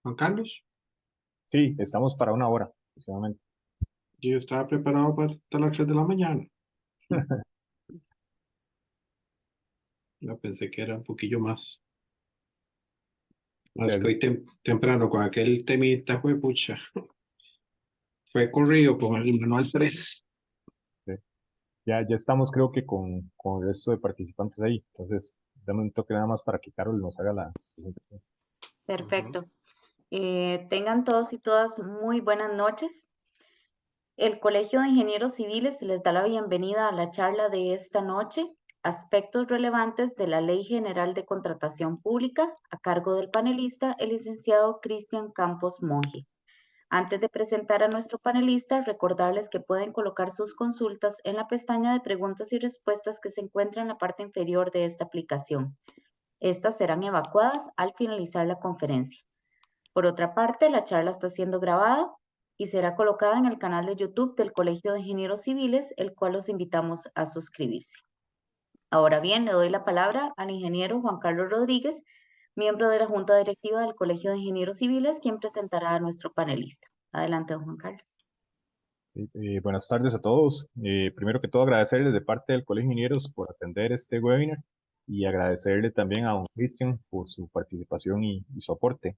Juan Carlos, Sí, estamos para una hora aproximadamente. yo estaba preparado para hasta las 3 de la mañana. Yo pensé que era un poquillo más. Más que Ya, hoy temprano con aquel temita, fue pucha. Fue corrido con el manual 3. ya estamos creo que con el resto de participantes ahí. Entonces, dame un toque nada más para que Carol nos haga la presentación. Ujú. Perfecto. Tengan todos y todas muy buenas noches. El Colegio de Ingenieros Civiles les da la bienvenida a la charla de esta noche, aspectos relevantes de la Ley General de Contratación Pública, a cargo del panelista, el licenciado Cristian Campos Monge. Antes de presentar a nuestro panelista, recordarles que pueden colocar sus consultas en la pestaña de preguntas y respuestas que se encuentra en la parte inferior de esta aplicación. Estas serán evacuadas al finalizar la conferencia. Por otra parte, la charla está siendo grabada y será colocada en el canal de YouTube del Colegio de Ingenieros Civiles, el cual los invitamos a suscribirse. Ahora bien, le doy la palabra al ingeniero Juan Carlos Rodríguez, miembro de la Junta Directiva del Colegio de Ingenieros Civiles, quien presentará a nuestro panelista. Adelante, don Juan Carlos. Buenas tardes a todos. Primero que todo, agradecerles de parte del Colegio de Ingenieros por atender este webinar y agradecerle también a don Cristian por su participación y su aporte.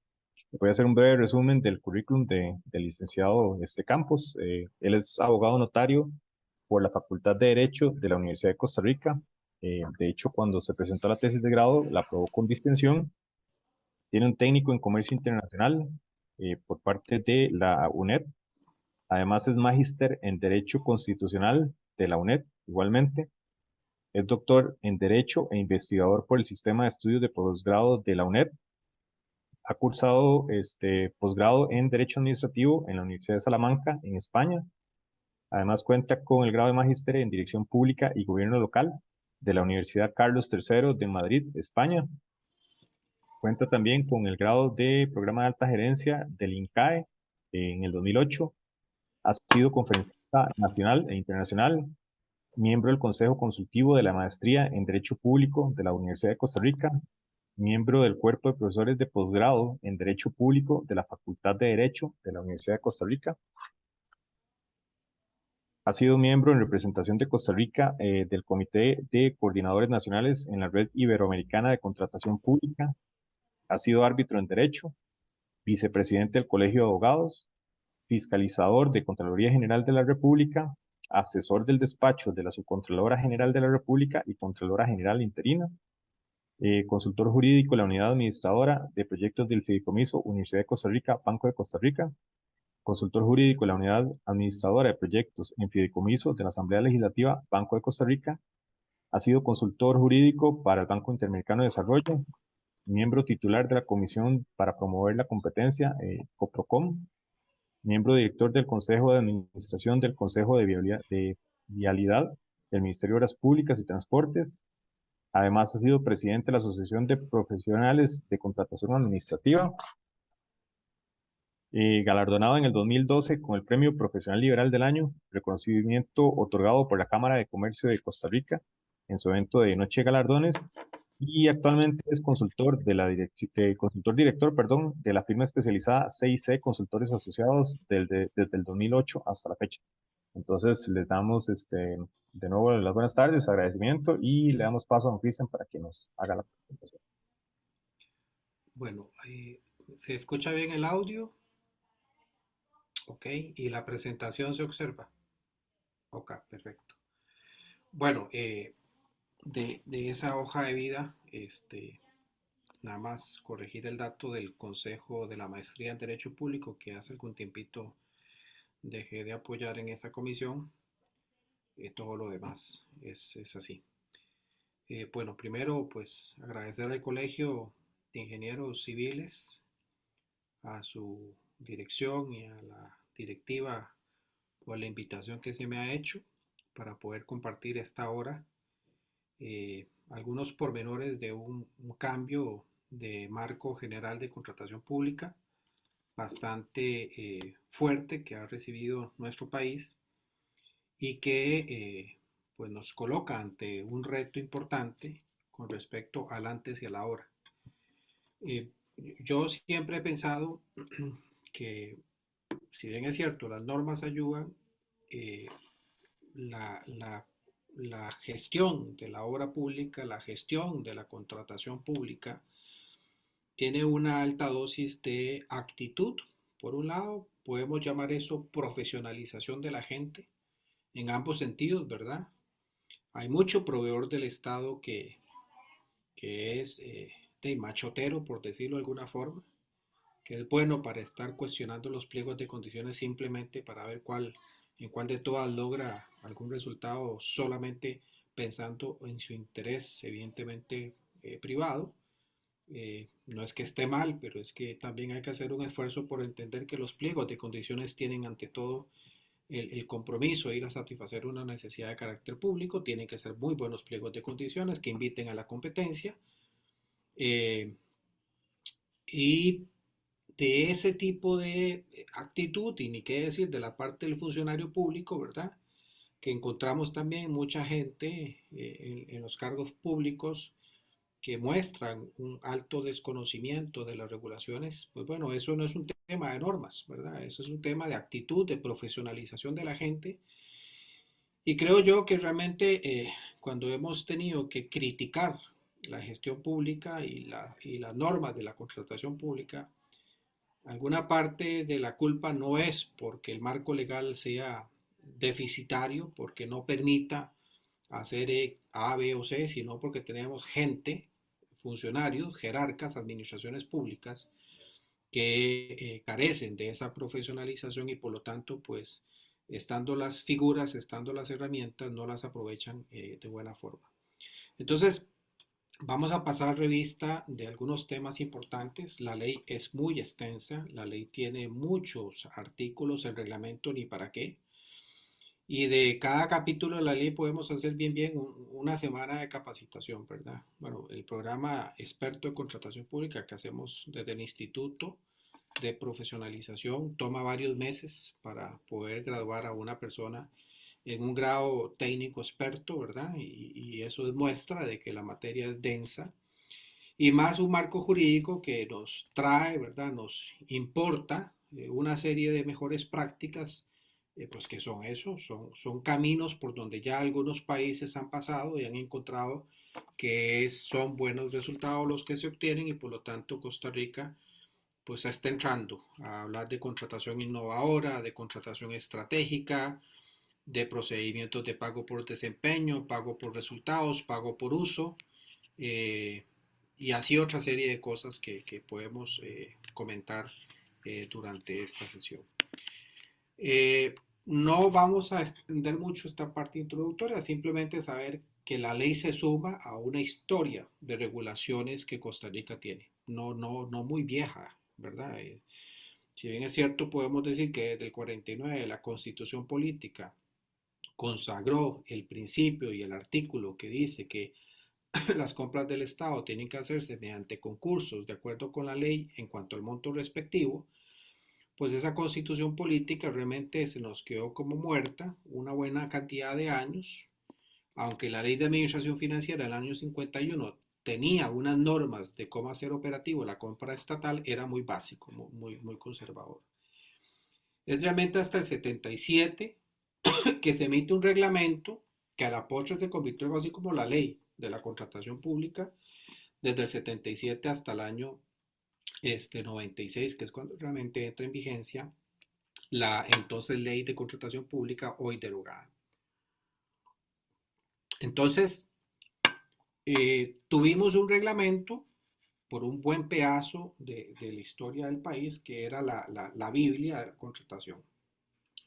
Voy a hacer un breve resumen del currículum del licenciado Campos. Él es abogado notario por la Facultad de Derecho de la Universidad de Costa Rica. De hecho, cuando se presentó la tesis de grado, la aprobó con distinción. Tiene un técnico en comercio internacional por parte de la UNED. Además, es magíster en Derecho Constitucional de la UNED, igualmente. Es doctor en Derecho e investigador por el Sistema de Estudios de Posgrado de la UNED. Ha cursado posgrado en Derecho Administrativo en la Universidad de Salamanca, en España. Además, cuenta con el grado de magíster en Dirección Pública y Gobierno Local de la Universidad Carlos III de Madrid, España. Cuenta también con el grado de Programa de Alta Gerencia del INCAE en el 2008. Ha sido conferencista nacional e internacional, miembro del Consejo Consultivo de la Maestría en Derecho Público de la Universidad de Costa Rica, miembro del Cuerpo de Profesores de Posgrado en Derecho Público de la Facultad de Derecho de la Universidad de Costa Rica. Ha sido miembro en representación de Costa Rica del Comité de Coordinadores Nacionales en la Red Iberoamericana de Contratación Pública. Ha sido árbitro en Derecho, vicepresidente del Colegio de Abogados, fiscalizador de Contraloría General de la República, asesor del despacho de la Subcontralora General de la República y Contralora General interina, consultor jurídico de la Unidad Administradora de Proyectos del Fideicomiso Universidad de Costa Rica, Banco de Costa Rica, consultor jurídico de la Unidad Administradora de Proyectos en Fideicomiso de la Asamblea Legislativa, Banco de Costa Rica. Ha sido consultor jurídico para el Banco Interamericano de Desarrollo, miembro titular de la Comisión para Promover la Competencia, COPROCOM, miembro director del Consejo de Administración del Consejo de Vialidad del Ministerio de Obras Públicas y Transportes. Además, ha sido presidente de la Asociación de Profesionales de Contratación Administrativa, galardonado en el 2012 con el Premio Profesional Liberal del Año, reconocimiento otorgado por la Cámara de Comercio de Costa Rica en su evento de Noche de Galardones, y actualmente es consultor consultor director, perdón, de la firma especializada CIC Consultores Asociados desde el 2008 hasta la fecha. Entonces, les damos de nuevo las buenas tardes, agradecimiento, y le damos paso a don Cristian para que nos haga la presentación. Bueno, ¿se escucha bien el audio? Ok, y la presentación se observa. Ok, perfecto. Bueno, de esa hoja de vida, nada más corregir el dato del Consejo de la Maestría en Derecho Público, que hace algún tiempito dejé de apoyar en esa comisión. Todo lo demás es así. Bueno, primero, pues agradecer al Colegio de Ingenieros Civiles, a su dirección y a la directiva por la invitación que se me ha hecho para poder compartir esta hora algunos pormenores de un cambio de marco general de contratación pública bastante fuerte que ha recibido nuestro país y que pues nos coloca ante un reto importante con respecto al antes y a la ahora. yo siempre he pensado que, si bien es cierto, las normas ayudan, eh, la, la, la gestión de la obra pública, la gestión de la contratación pública, tiene una alta dosis de actitud. Por un lado, podemos llamar eso profesionalización de la gente, en ambos sentidos, ¿verdad? Hay mucho proveedor del Estado que es de machotero, por decirlo de alguna forma, que es bueno para estar cuestionando los pliegos de condiciones simplemente para ver en cuál de todas logra algún resultado solamente pensando en su interés, evidentemente privado. No es que esté mal, pero es que también hay que hacer un esfuerzo por entender que los pliegos de condiciones tienen ante todo el compromiso de ir a satisfacer una necesidad de carácter público, tienen que ser muy buenos pliegos de condiciones que inviten a la competencia, eh, y de ese tipo de actitud, y ni qué decir de la parte del funcionario público, ¿verdad? Que encontramos también mucha gente en los cargos públicos que muestran un alto desconocimiento de las regulaciones. Pues bueno, eso no es un tema de normas, ¿verdad? Eso es un tema de actitud, de profesionalización de la gente. Y creo yo que realmente cuando hemos tenido que criticar la gestión pública y las normas de la contratación pública, alguna parte de la culpa no es porque el marco legal sea deficitario, porque no permita hacer A, B o C, sino porque tenemos gente, funcionarios, jerarcas, administraciones públicas que carecen de esa profesionalización y por lo tanto, pues, estando las figuras, estando las herramientas, no las aprovechan de buena forma. Entonces, vamos a pasar revista de algunos temas importantes. La ley es muy extensa, la ley tiene muchos artículos, el reglamento ni para qué. Y de cada capítulo de la ley podemos hacer bien una semana de capacitación, ¿verdad? Bueno, el programa experto de contratación pública que hacemos desde el instituto de profesionalización toma varios meses para poder graduar a una persona en un grado técnico experto, ¿verdad? Y eso es muestra de que la materia es densa y más un marco jurídico que nos trae, ¿verdad? Nos importa una serie de mejores prácticas, pues que son eso, son caminos por donde ya algunos países han pasado y han encontrado que son buenos resultados los que se obtienen y por lo tanto Costa Rica pues está entrando a hablar de contratación innovadora, de contratación estratégica, de procedimientos de pago por desempeño, pago por resultados, pago por uso, eh, y así otra serie de cosas que podemos comentar durante esta sesión. Eh, no vamos a extender mucho esta parte introductoria, simplemente saber que la ley se suma a una historia de regulaciones que Costa Rica tiene, no muy vieja, ¿verdad? Si bien es cierto, podemos decir que desde el 49 la Constitución Política consagró el principio y el artículo que dice que las compras del Estado tienen que hacerse mediante concursos de acuerdo con la ley en cuanto al monto respectivo, pues esa constitución política realmente se nos quedó como muerta una buena cantidad de años, aunque la ley de administración financiera del año 51 tenía unas normas de cómo hacer operativo la compra estatal, era muy básico, muy conservador. Es realmente hasta el 77 que se emite un reglamento que a la postre se convirtió en algo así como la ley de la contratación pública desde el 77 hasta el año 96, que es cuando realmente entra en vigencia la entonces ley de contratación pública hoy derogada. Entonces, tuvimos un reglamento por un buen pedazo de la historia del país que era la Biblia de la contratación,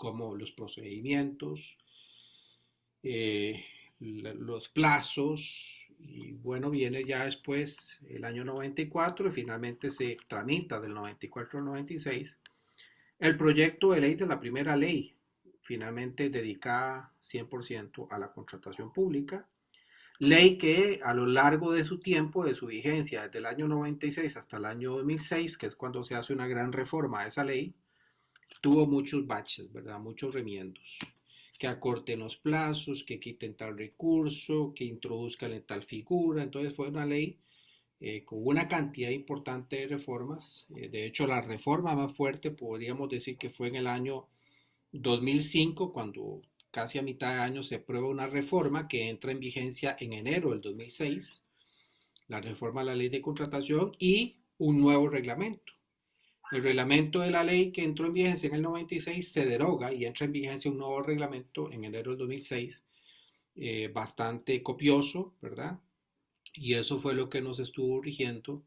como los procedimientos, eh, los plazos, y bueno, viene ya después el año 94 y finalmente se tramita del 94 al 96 el proyecto de ley de la primera ley, finalmente dedicada 100% a la contratación pública, ley que a lo largo de su tiempo, de su vigencia, desde el año 96 hasta el año 2006, que es cuando se hace una gran reforma a esa ley, tuvo muchos baches, ¿verdad? Muchos remiendos. Que acorten los plazos, que quiten tal recurso, que introduzcan tal figura. Entonces fue una ley con una cantidad importante de reformas. De hecho, la reforma más fuerte podríamos decir que fue en el año 2005, cuando casi a mitad de año se aprueba una reforma que entra en vigencia en enero del 2006, la reforma a la ley de contratación y un nuevo reglamento. El reglamento de la ley que entró en vigencia en el 96 se deroga y entra en vigencia un nuevo reglamento en enero del 2006, bastante copioso, ¿verdad? Y eso fue lo que nos estuvo rigiendo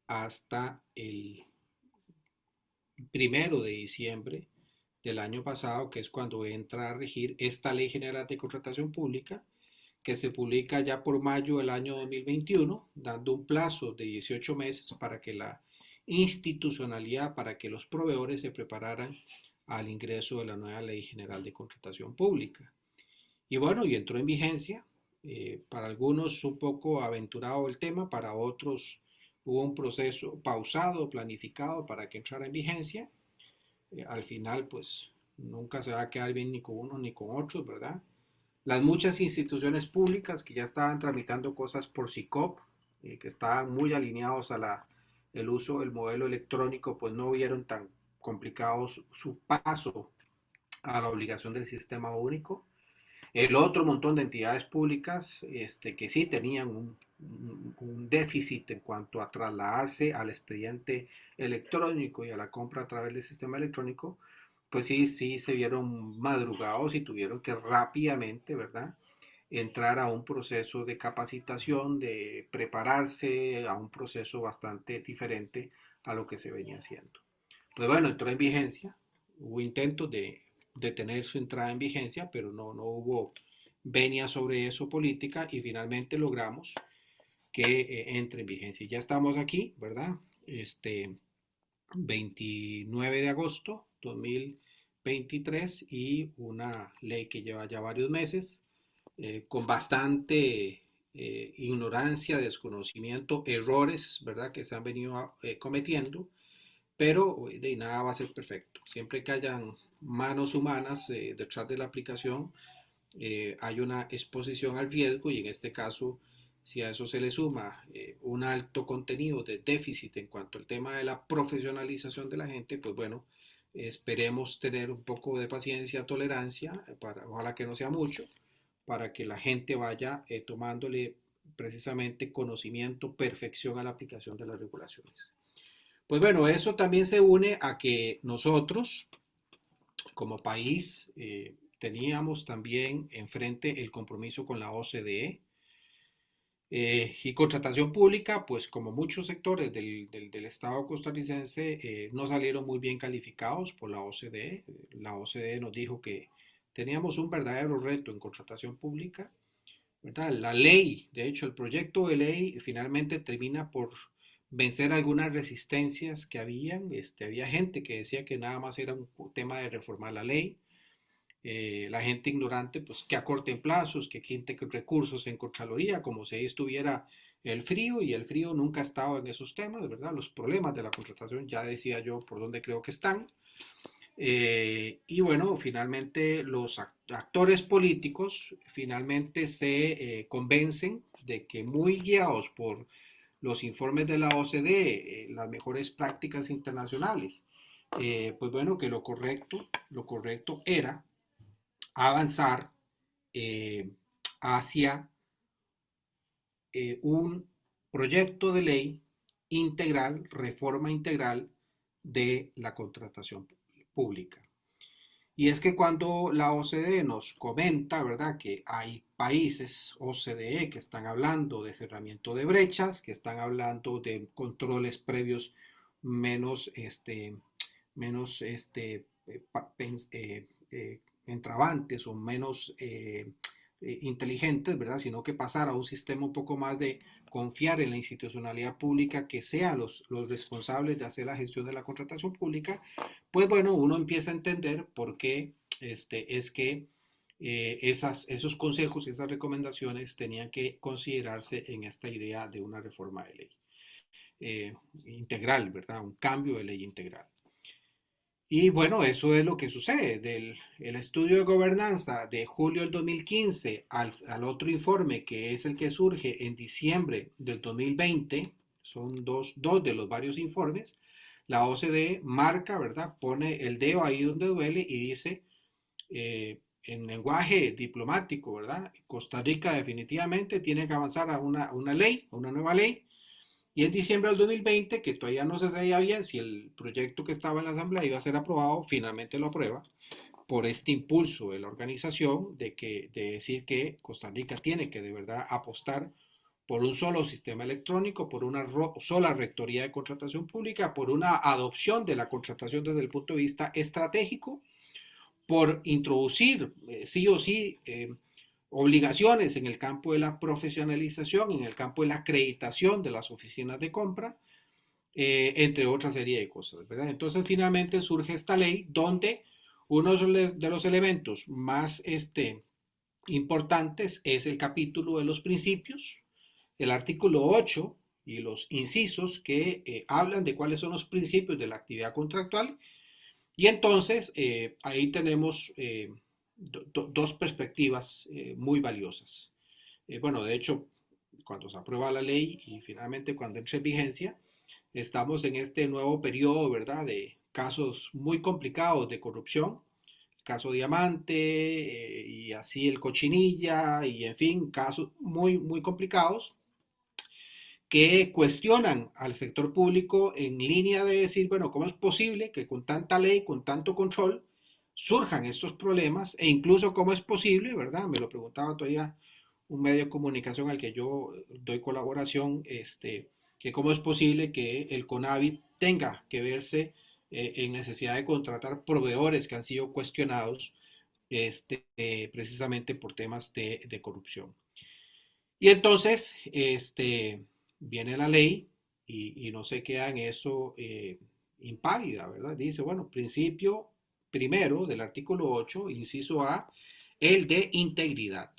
hasta el 1 de diciembre del año pasado, que es cuando entra a regir esta Ley General de Contratación Pública, que se publica ya por mayo del año 2021, dando un plazo de 18 meses para que la institucionalidad, para que los proveedores se prepararan al ingreso de la nueva Ley General de Contratación Pública. Y bueno, y entró en vigencia. Para algunos un poco aventurado el tema, para otros hubo un proceso pausado, planificado para que entrara en vigencia. Al final, pues nunca se va a quedar bien ni con uno ni con otros, ¿verdad? Las muchas instituciones públicas que ya estaban tramitando cosas por SICOP, que estaban muy alineados a el uso del modelo electrónico, pues no vieron tan complicados su paso a la obligación del sistema único. El otro montón de entidades públicas que sí tenían un déficit en cuanto a trasladarse al expediente electrónico y a la compra a través del sistema electrónico, pues sí, sí se vieron madrugados y tuvieron que rápidamente, ¿verdad? Entrar a un proceso de capacitación, de prepararse a un proceso bastante diferente a lo que se venía haciendo. Pues bueno, entró en vigencia, hubo intentos de tener su entrada en vigencia, pero no hubo venia sobre eso política y finalmente logramos que entre en vigencia. Ya estamos aquí, ¿verdad? 29 de agosto 2023 y una ley que lleva ya varios meses, con bastante ignorancia, desconocimiento, errores, ¿verdad? Que se han venido cometiendo, pero de nada va a ser perfecto. Siempre que hayan manos humanas detrás de la aplicación, hay una exposición al riesgo y en este caso, si a eso se le suma un alto contenido de déficit en cuanto al tema de la profesionalización de la gente, pues bueno, esperemos tener un poco de paciencia, tolerancia, ojalá que no sea mucho, para que la gente vaya tomándole precisamente conocimiento, perfección a la aplicación de las regulaciones. Pues bueno, eso también se une a que nosotros, como país, teníamos también enfrente el compromiso con la OCDE y contratación pública, pues como muchos sectores del Estado costarricense no salieron muy bien calificados por la OCDE. La OCDE nos dijo que teníamos un verdadero reto en contratación pública, ¿verdad? La ley, de hecho, el proyecto de ley finalmente termina por vencer algunas resistencias que habían. Había gente que decía que nada más era un tema de reformar la ley. La gente ignorante, pues que acorten plazos, que quiten recursos en Contraloría, como si ahí estuviera el frío, y el frío nunca ha estado en esos temas, ¿verdad? Los problemas de la contratación, ya decía yo por dónde creo que están. Y bueno, finalmente los actores políticos finalmente se convencen de que muy guiados por los informes de la OCDE, las mejores prácticas internacionales, pues bueno, que lo correcto era avanzar eh, hacia un proyecto de ley integral, reforma integral de la contratación pública. Y es que cuando la OCDE nos comenta, ¿verdad?, que hay países OCDE que están hablando de cerramiento de brechas, que están hablando de controles previos menos, entrabantes o menos inteligentes, ¿verdad? Sino que pasar a un sistema un poco más de confiar en la institucionalidad pública, que sean los responsables de hacer la gestión de la contratación pública, pues bueno, uno empieza a entender por qué es que esos consejos y esas recomendaciones tenían que considerarse en esta idea de una reforma de ley integral, ¿verdad? Un cambio de ley integral. Y bueno, eso es lo que sucede. El estudio de gobernanza de julio del 2015 al otro informe, que es el que surge en diciembre del 2020, son dos de los varios informes, la OCDE marca, ¿verdad? Pone el dedo ahí donde duele y dice, en lenguaje diplomático, ¿verdad? Costa Rica definitivamente tiene que avanzar a una ley, a una nueva ley. Y en diciembre del 2020, que todavía no se sabía bien si el proyecto que estaba en la Asamblea iba a ser aprobado, finalmente lo aprueba por este impulso de la organización de decir que Costa Rica tiene que de verdad apostar por un solo sistema electrónico, por una sola rectoría de contratación pública, por una adopción de la contratación desde el punto de vista estratégico, por introducir sí o sí obligaciones en el campo de la profesionalización, en el campo de la acreditación de las oficinas de compra, entre otra serie de cosas, ¿verdad? Entonces finalmente surge esta ley donde uno de los elementos más importantes es el capítulo de los principios, el artículo 8 y los incisos que hablan de cuáles son los principios de la actividad contractual. Y entonces ahí tenemos dos perspectivas muy valiosas. Bueno, de hecho, cuando se aprueba la ley y finalmente cuando entre en vigencia, estamos en este nuevo periodo, ¿verdad?, de casos muy complicados de corrupción, el caso Diamante y así el Cochinilla y en fin, casos muy, muy complicados que cuestionan al sector público en línea de decir, bueno, ¿cómo es posible que con tanta ley, con tanto control, surjan estos problemas? E incluso cómo es posible, ¿verdad? Me lo preguntaba todavía un medio de comunicación al que yo doy colaboración, que cómo es posible que el CONAVI tenga que verse en necesidad de contratar proveedores que han sido cuestionados precisamente por temas de corrupción. Y entonces, viene la ley y no se queda en eso impávida, ¿verdad? Dice, bueno, principio primero del artículo 8, inciso A, el de integridad.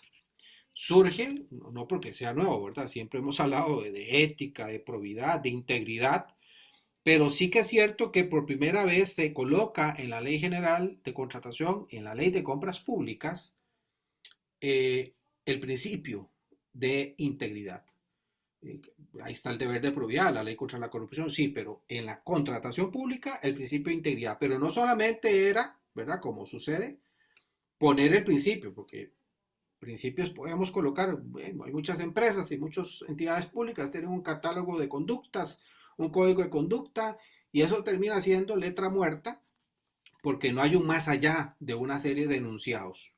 Surge, no porque sea nuevo, ¿verdad? Siempre hemos hablado de ética, de probidad, de integridad, pero sí que es cierto que por primera vez se coloca en la Ley General de Contratación, en la Ley de Compras Públicas, el principio de integridad. Ahí está el deber de probidad, la ley contra la corrupción, sí, pero en la contratación pública el principio de integridad, pero no solamente era, ¿verdad? Como sucede, poner el principio, porque principios podemos colocar, bueno, hay muchas empresas y muchas entidades públicas tienen un catálogo de conductas, un código de conducta, y eso termina siendo letra muerta porque no hay un más allá de una serie de enunciados.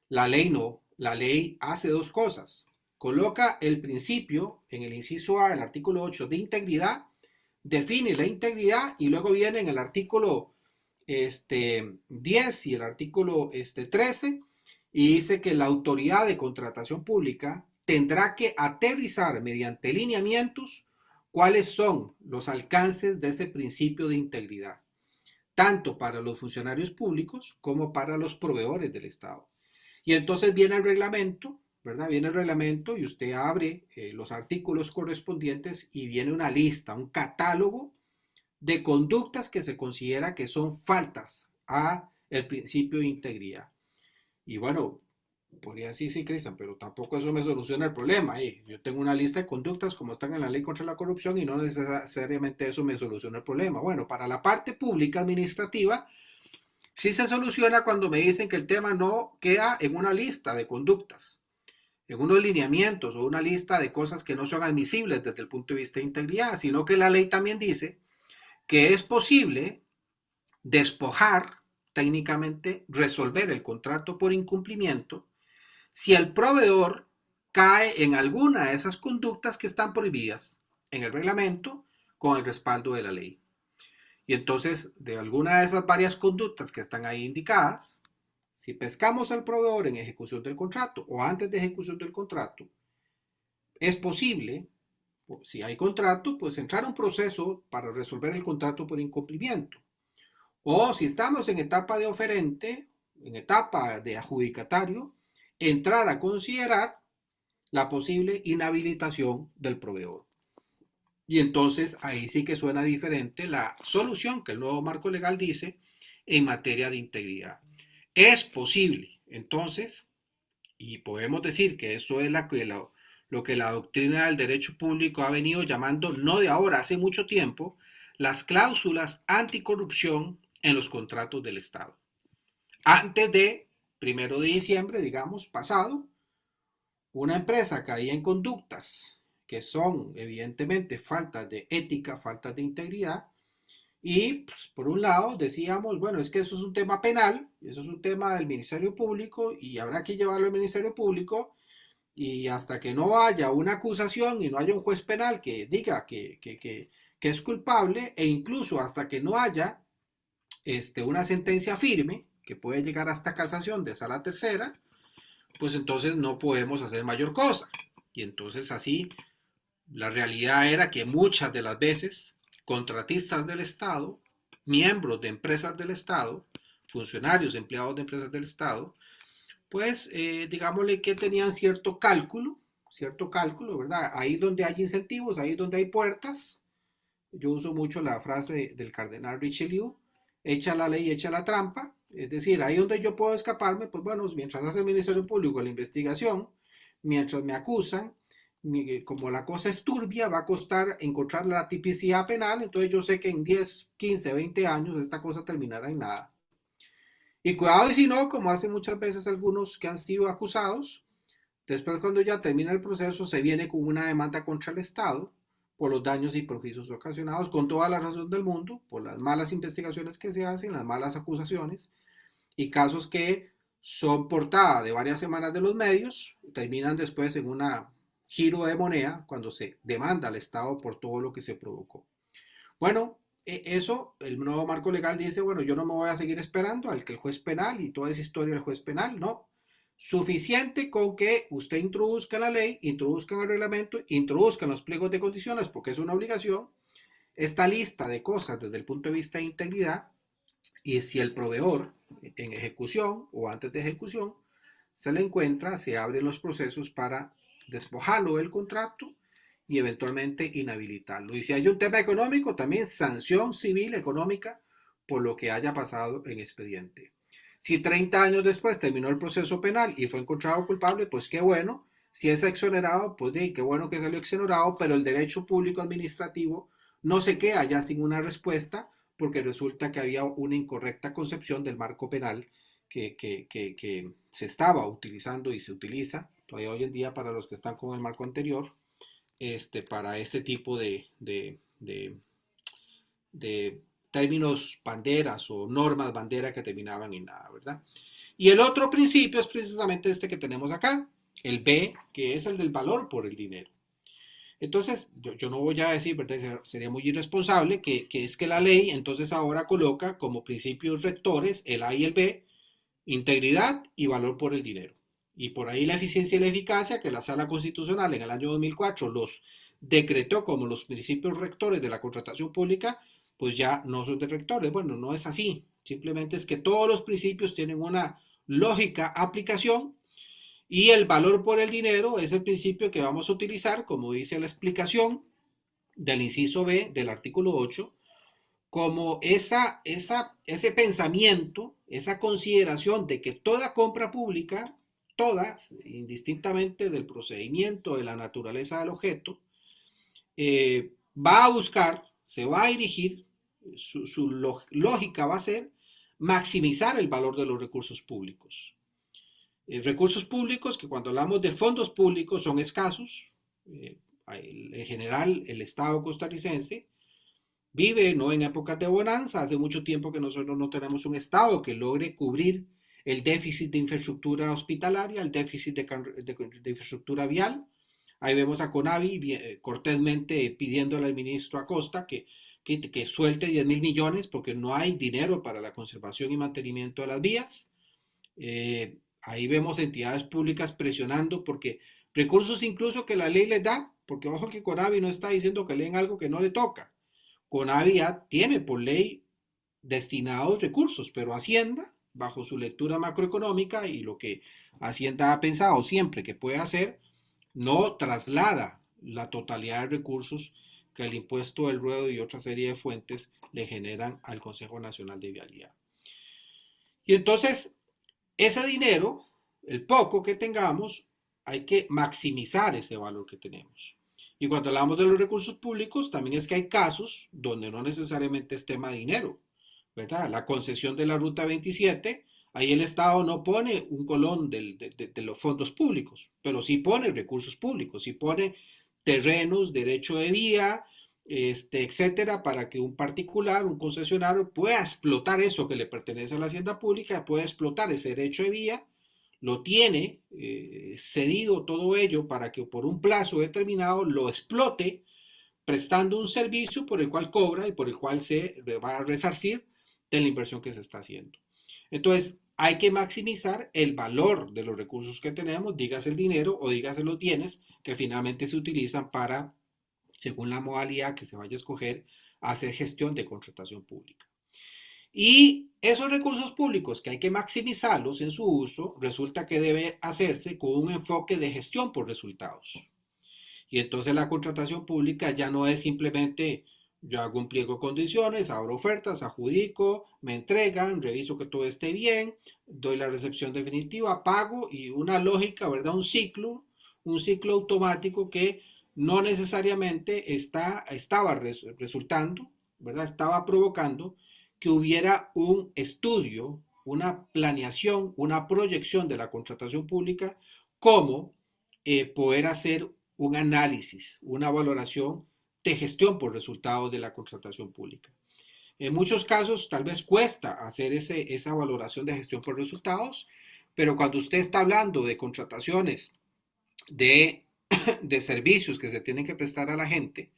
La ley no, la ley hace dos cosas. Coloca el principio en el inciso A del artículo 8 de integridad, define la integridad y luego viene en el artículo 10 y el artículo 13 y dice que la autoridad de contratación pública tendrá que aterrizar mediante lineamientos cuáles son los alcances de ese principio de integridad, tanto para los funcionarios públicos como para los proveedores del Estado. Y entonces viene el reglamento, ¿verdad? Viene el reglamento y usted abre los artículos correspondientes y viene una lista, un catálogo de conductas que se considera que son faltas a el principio de integridad. Y bueno, podría decir sí, Cristian, pero tampoco eso me soluciona el problema. Yo tengo una lista de conductas como están en la ley contra la corrupción y no necesariamente eso me soluciona el problema. Bueno, para la parte pública administrativa, sí se soluciona cuando me dicen que el tema no queda en una lista de conductas, en unos lineamientos o una lista de cosas que no son admisibles desde el punto de vista de integridad, sino que la ley también dice que es posible despojar técnicamente, resolver el contrato por incumplimiento si el proveedor cae en alguna de esas conductas que están prohibidas en el reglamento con el respaldo de la ley. Y entonces, de alguna de esas varias conductas que están ahí indicadas, si pescamos al proveedor en ejecución del contrato o antes de ejecución del contrato, es posible, si hay contrato, pues entrar a un proceso para resolver el contrato por incumplimiento. O si estamos en etapa de oferente, en etapa de adjudicatario, entrar a considerar la posible inhabilitación del proveedor. Y entonces ahí sí que suena diferente la solución que el nuevo marco legal dice en materia de integridad. Es posible, entonces, y podemos decir que eso es lo lo que la doctrina del derecho público ha venido llamando, no de ahora, hace mucho tiempo, las cláusulas anticorrupción en los contratos del Estado. Antes de 1 de diciembre, digamos, pasado, una empresa caía en conductas que son evidentemente faltas de ética, faltas de integridad, y pues, por un lado decíamos, bueno, es que eso es un tema penal, eso es un tema del Ministerio Público y habrá que llevarlo al Ministerio Público y hasta que no haya una acusación y no haya un juez penal que diga que es culpable e incluso hasta que no haya una sentencia firme que puede llegar hasta casación de sala tercera, pues entonces no podemos hacer mayor cosa. Y entonces así la realidad era que muchas de las veces contratistas del Estado, miembros de empresas del Estado, funcionarios, empleados de empresas del Estado, pues digámosle que tenían cierto cálculo, ¿verdad? Ahí donde hay incentivos, ahí donde hay puertas. Yo uso mucho la frase del cardenal Richelieu, echa la ley, echa la trampa. Es decir, ahí donde yo puedo escaparme, pues bueno, mientras hace el Ministerio Público la investigación, mientras me acusan, como la cosa es turbia, va a costar encontrar la tipicidad penal, entonces yo sé que en 10, 15, 20 años esta cosa terminará en nada. Y cuidado y si no, como hacen muchas veces algunos que han sido acusados, después cuando ya termina el proceso se viene con una demanda contra el Estado por los daños y perjuicios ocasionados, con toda la razón del mundo, por las malas investigaciones que se hacen, las malas acusaciones y casos que son portada de varias semanas de los medios, terminan después en un giro de moneda cuando se demanda al Estado por todo lo que se provocó. Bueno, eso, el nuevo marco legal dice, bueno, yo no me voy a seguir esperando al que el juez penal y toda esa historia del juez penal, no. Suficiente con que usted introduzca la ley, introduzca el reglamento, introduzca los pliegos de condiciones, porque es una obligación, esta lista de cosas desde el punto de vista de integridad, y si el proveedor en ejecución o antes de ejecución se le encuentra, se abren los procesos para despojarlo del contrato y eventualmente inhabilitarlo. Y si hay un tema económico, también sanción civil económica por lo que haya pasado en expediente. Si 30 años después terminó el proceso penal y fue encontrado culpable, pues qué bueno. Si es exonerado, pues qué bueno que salió exonerado, pero el derecho público administrativo no se queda ya sin una respuesta porque resulta que había una incorrecta concepción del marco penal que se estaba utilizando y se utiliza todavía hoy en día para los que están con el marco anterior, para este tipo de términos banderas o normas bandera que terminaban en nada, ¿verdad? Y el otro principio es precisamente este que tenemos acá, el B, que es el del valor por el dinero. Entonces, yo no voy a decir, ¿verdad? Sería muy irresponsable, que es que la ley entonces ahora coloca como principios rectores el A y el B, integridad y valor por el dinero. Y por ahí la eficiencia y la eficacia, que la Sala Constitucional en el año 2004 los decretó como los principios rectores de la contratación pública, pues ya no son de rectores. Bueno, no es así. Simplemente es que todos los principios tienen una lógica aplicación y el valor por el dinero es el principio que vamos a utilizar, como dice la explicación del inciso B del artículo 8, como ese pensamiento, esa consideración de que toda compra pública, todas, indistintamente del procedimiento, de la naturaleza del objeto, va a buscar, se va a dirigir, su lógica va a ser maximizar el valor de los recursos públicos. Recursos públicos que cuando hablamos de fondos públicos son escasos. En general, el Estado costarricense vive no en épocas de bonanza, hace mucho tiempo que nosotros no tenemos un Estado que logre cubrir el déficit de infraestructura hospitalaria, el déficit de infraestructura vial. Ahí vemos a Conavi cortésmente pidiéndole al ministro Acosta que suelte 10.000 millones porque no hay dinero para la conservación y mantenimiento de las vías. Ahí vemos entidades públicas presionando porque recursos incluso que la ley les da, porque ojo que Conavi no está diciendo que leen algo que no le toca. Conavi ya tiene por ley destinados recursos, pero Hacienda, bajo su lectura macroeconómica y lo que Hacienda ha pensado siempre que puede hacer, no traslada la totalidad de recursos que el impuesto del ruedo y otra serie de fuentes le generan al Consejo Nacional de Vialidad. Y entonces, ese dinero, el poco que tengamos, hay que maximizar ese valor que tenemos. Y cuando hablamos de los recursos públicos, también es que hay casos donde no necesariamente es tema de dinero, ¿verdad? La concesión de la Ruta 27, ahí el Estado no pone un colón de los fondos públicos, pero sí pone recursos públicos, sí pone terrenos, derecho de vía, etcétera, para que un particular, un concesionario, pueda explotar eso que le pertenece a la hacienda pública, pueda explotar ese derecho de vía, lo tiene cedido todo ello para que por un plazo determinado lo explote, prestando un servicio por el cual cobra y por el cual se va a resarcir de la inversión que se está haciendo. Entonces, hay que maximizar el valor de los recursos que tenemos, dígase el dinero o dígase los bienes que finalmente se utilizan para, según la modalidad que se vaya a escoger, hacer gestión de contratación pública. Y esos recursos públicos que hay que maximizarlos en su uso, resulta que debe hacerse con un enfoque de gestión por resultados. Y entonces la contratación pública ya no es simplemente yo hago un pliego de condiciones, abro ofertas, adjudico, me entregan, reviso que todo esté bien, doy la recepción definitiva, pago y una lógica, ¿verdad? Un ciclo automático que no necesariamente estaba resultando, ¿verdad? Estaba provocando que hubiera un estudio, una planeación, una proyección de la contratación pública, cómo poder hacer un análisis, una valoración de gestión por resultados de la contratación pública. En muchos casos tal vez cuesta hacer esa valoración de gestión por resultados, pero cuando usted está hablando de contrataciones de, de servicios que se tienen que prestar a la gente,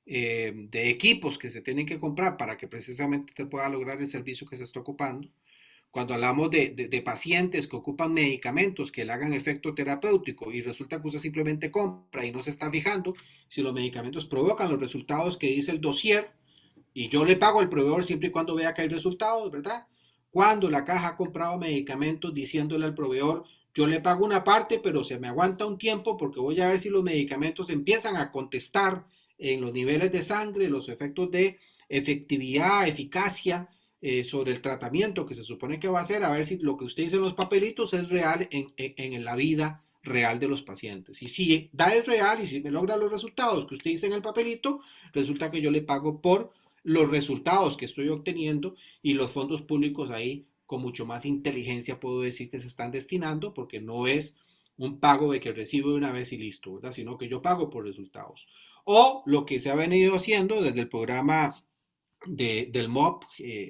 de equipos que se tienen que comprar para que precisamente se pueda lograr el servicio que se está ocupando, cuando hablamos de pacientes que ocupan medicamentos que le hagan efecto terapéutico y resulta que usted simplemente compra y no se está fijando si los medicamentos provocan los resultados que dice el dossier y yo le pago al proveedor siempre y cuando vea que hay resultados, ¿verdad? Cuando la caja ha comprado medicamentos diciéndole al proveedor, yo le pago una parte, pero se me aguanta un tiempo porque voy a ver si los medicamentos empiezan a contestar en los niveles de sangre, los efectos de efectividad, eficacia sobre el tratamiento que se supone que va a hacer, a ver si lo que usted dice en los papelitos es real en la vida real de los pacientes. Y si da es real y si me logra los resultados que usted dice en el papelito, resulta que yo le pago por los resultados que estoy obteniendo y los fondos públicos ahí con mucho más inteligencia puedo decir que se están destinando porque no es un pago de que recibo de una vez y listo, ¿verdad? Sino que yo pago por resultados. O lo que se ha venido haciendo desde el programa del MOP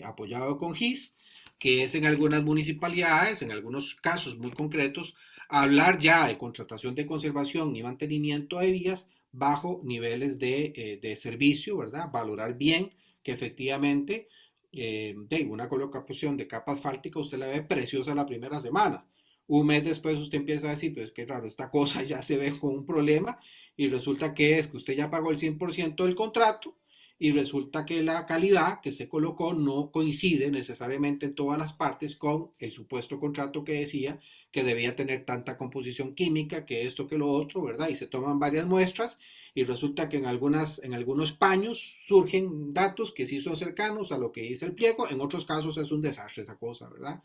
apoyado con GIS, que es en algunas municipalidades, en algunos casos muy concretos, hablar ya de contratación de conservación y mantenimiento de vías bajo niveles de servicio, ¿verdad? Valorar bien que efectivamente de una colocación de capa asfáltica usted la ve preciosa la primera semana. Un mes después usted empieza a decir, pues qué raro, esta cosa ya se ve con un problema y resulta que es que usted ya pagó el 100% del contrato y resulta que la calidad que se colocó no coincide necesariamente en todas las partes con el supuesto contrato que decía que debía tener tanta composición química, que esto, que lo otro, ¿verdad? Y se toman varias muestras y resulta que en algunos paños surgen datos que sí son cercanos a lo que dice el pliego, en otros casos es un desastre esa cosa, ¿verdad?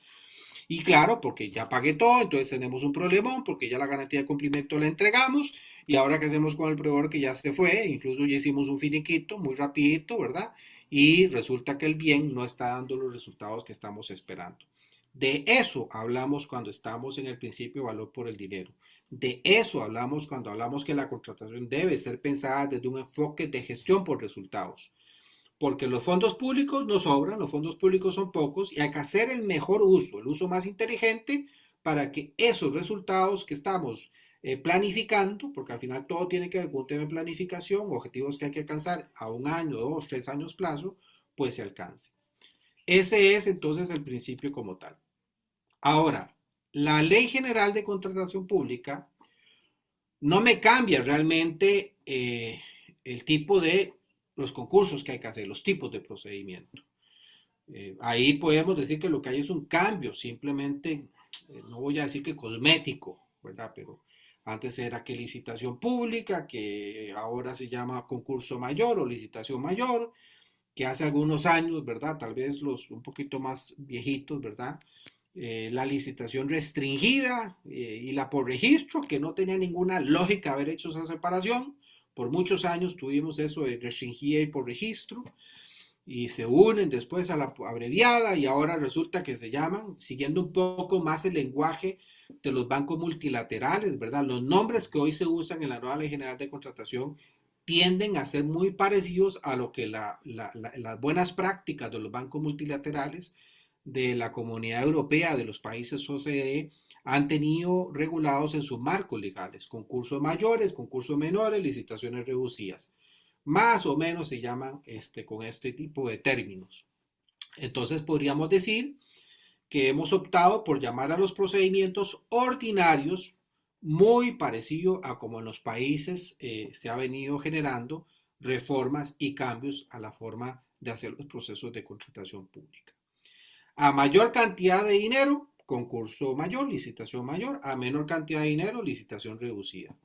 Y claro, porque ya pagué todo, entonces tenemos un problemón, porque ya la garantía de cumplimiento la entregamos, y ahora qué hacemos con el proveedor que ya se fue, incluso ya hicimos un finiquito muy rapidito, ¿verdad? Y resulta que el bien no está dando los resultados que estamos esperando. De eso hablamos cuando estamos en el principio de valor por el dinero. De eso hablamos cuando hablamos que la contratación debe ser pensada desde un enfoque de gestión por resultados porque los fondos públicos no sobran, los fondos públicos son pocos y hay que hacer el mejor uso, el uso más inteligente para que esos resultados que estamos planificando, porque al final todo tiene que ver con un tema de planificación, objetivos que hay que alcanzar a un año, 2, 3 años plazo, pues se alcance. Ese es entonces el principio como tal. Ahora, la Ley General de Contratación Pública no me cambia realmente el tipo de los concursos que hay que hacer, los tipos de procedimiento. Ahí podemos decir que lo que hay es un cambio, simplemente, no voy a decir que cosmético, ¿verdad? Pero antes era que licitación pública, que ahora se llama concurso mayor o licitación mayor, que hace algunos años, ¿verdad? Tal vez los un poquito más viejitos, ¿verdad? la licitación restringida y la por registro, que no tenía ninguna lógica haber hecho esa separación. Por muchos años tuvimos eso de restringida y por registro, y se unen después a la abreviada y ahora resulta que se llaman, siguiendo un poco más el lenguaje de los bancos multilaterales, ¿verdad? Los nombres que hoy se usan en la nueva Ley General de Contratación tienden a ser muy parecidos a lo que las buenas prácticas de los bancos multilaterales de la Comunidad Europea, de los países OCDE, han tenido regulados en sus marcos legales: concursos mayores, concursos menores, licitaciones reducidas. Más o menos se llaman con este tipo de términos. Entonces podríamos decir que hemos optado por llamar a los procedimientos ordinarios, muy parecido a como en los países se ha venido generando reformas y cambios a la forma de hacer los procesos de contratación pública. A mayor cantidad de dinero, concurso mayor, licitación mayor; a menor cantidad de dinero, licitación reducida.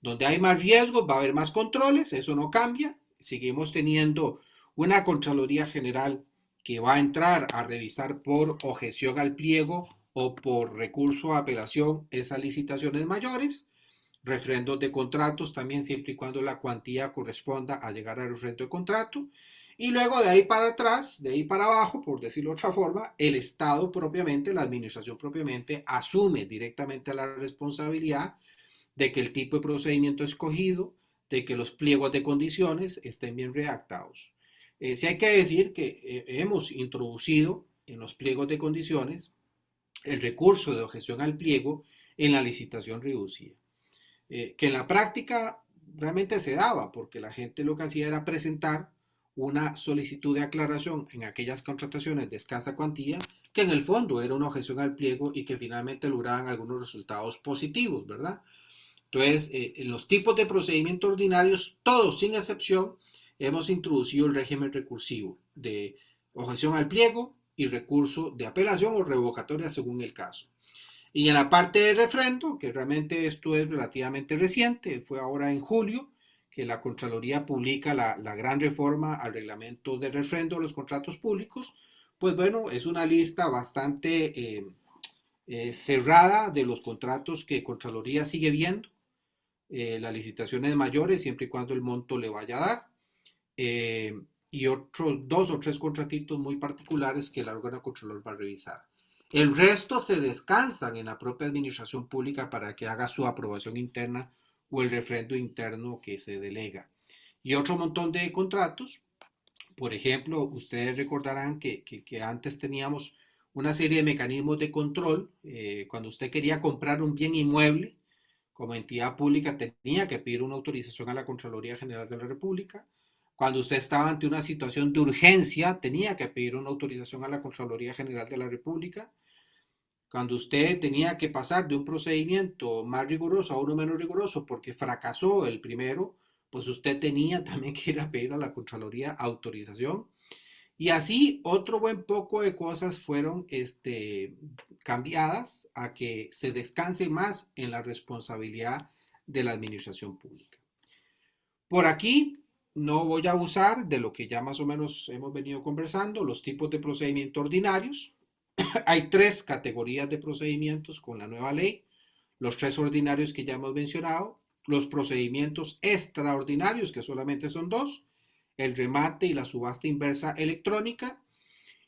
Donde hay más riesgos va a haber más controles, eso no cambia. Seguimos teniendo una Contraloría General que va a entrar a revisar por objeción al pliego o por recurso a apelación esas licitaciones mayores, refrendos de contratos también, siempre y cuando la cuantía corresponda a llegar al refrendo de contrato. Y luego de ahí para atrás, de ahí para abajo, por decirlo de otra forma, el Estado propiamente, la administración propiamente, asume directamente la responsabilidad de que el tipo de procedimiento escogido, de que los pliegos de condiciones estén bien redactados. Sí hay que decir que hemos introducido en los pliegos de condiciones el recurso de objeción al pliego en la licitación reducida, que en la práctica realmente se daba, porque la gente lo que hacía era presentar una solicitud de aclaración en aquellas contrataciones de escasa cuantía, que en el fondo era una objeción al pliego y que finalmente lograban algunos resultados positivos, ¿verdad? Entonces, en los tipos de procedimientos ordinarios, todos sin excepción, hemos introducido el régimen recursivo de objeción al pliego y recurso de apelación o revocatoria según el caso. Y en la parte de refrendo, que realmente esto es relativamente reciente, fue ahora en julio que la Contraloría publica la gran reforma al reglamento de refrendo de los contratos públicos. Pues bueno, es una lista bastante cerrada de los contratos que Contraloría sigue viendo, las licitaciones mayores, siempre y cuando el monto le vaya a dar, eh, y otros 2 o 3 contratitos muy particulares que el órgano controlador va a revisar. El resto se descansan en la propia administración pública para que haga su aprobación interna o el refrendo interno que se delega. Y otro montón de contratos. Por ejemplo, ustedes recordarán que antes teníamos una serie de mecanismos de control. Cuando usted quería comprar un bien inmueble, como entidad pública tenía que pedir una autorización a la Contraloría General de la República. Cuando usted estaba ante una situación de urgencia, tenía que pedir una autorización a la Contraloría General de la República. Cuando usted tenía que pasar de un procedimiento más riguroso a uno menos riguroso porque fracasó el primero, pues usted tenía también que ir a pedir a la Contraloría autorización. Y así otro buen poco de cosas fueron cambiadas a que se descanse más en la responsabilidad de la administración pública. Por aquí no voy a abusar de lo que ya más o menos hemos venido conversando: los tipos de procedimiento ordinarios. Hay 3 categorías de procedimientos con la nueva ley: los 3 ordinarios que ya hemos mencionado, los procedimientos extraordinarios, que solamente son 2, el remate y la subasta inversa electrónica.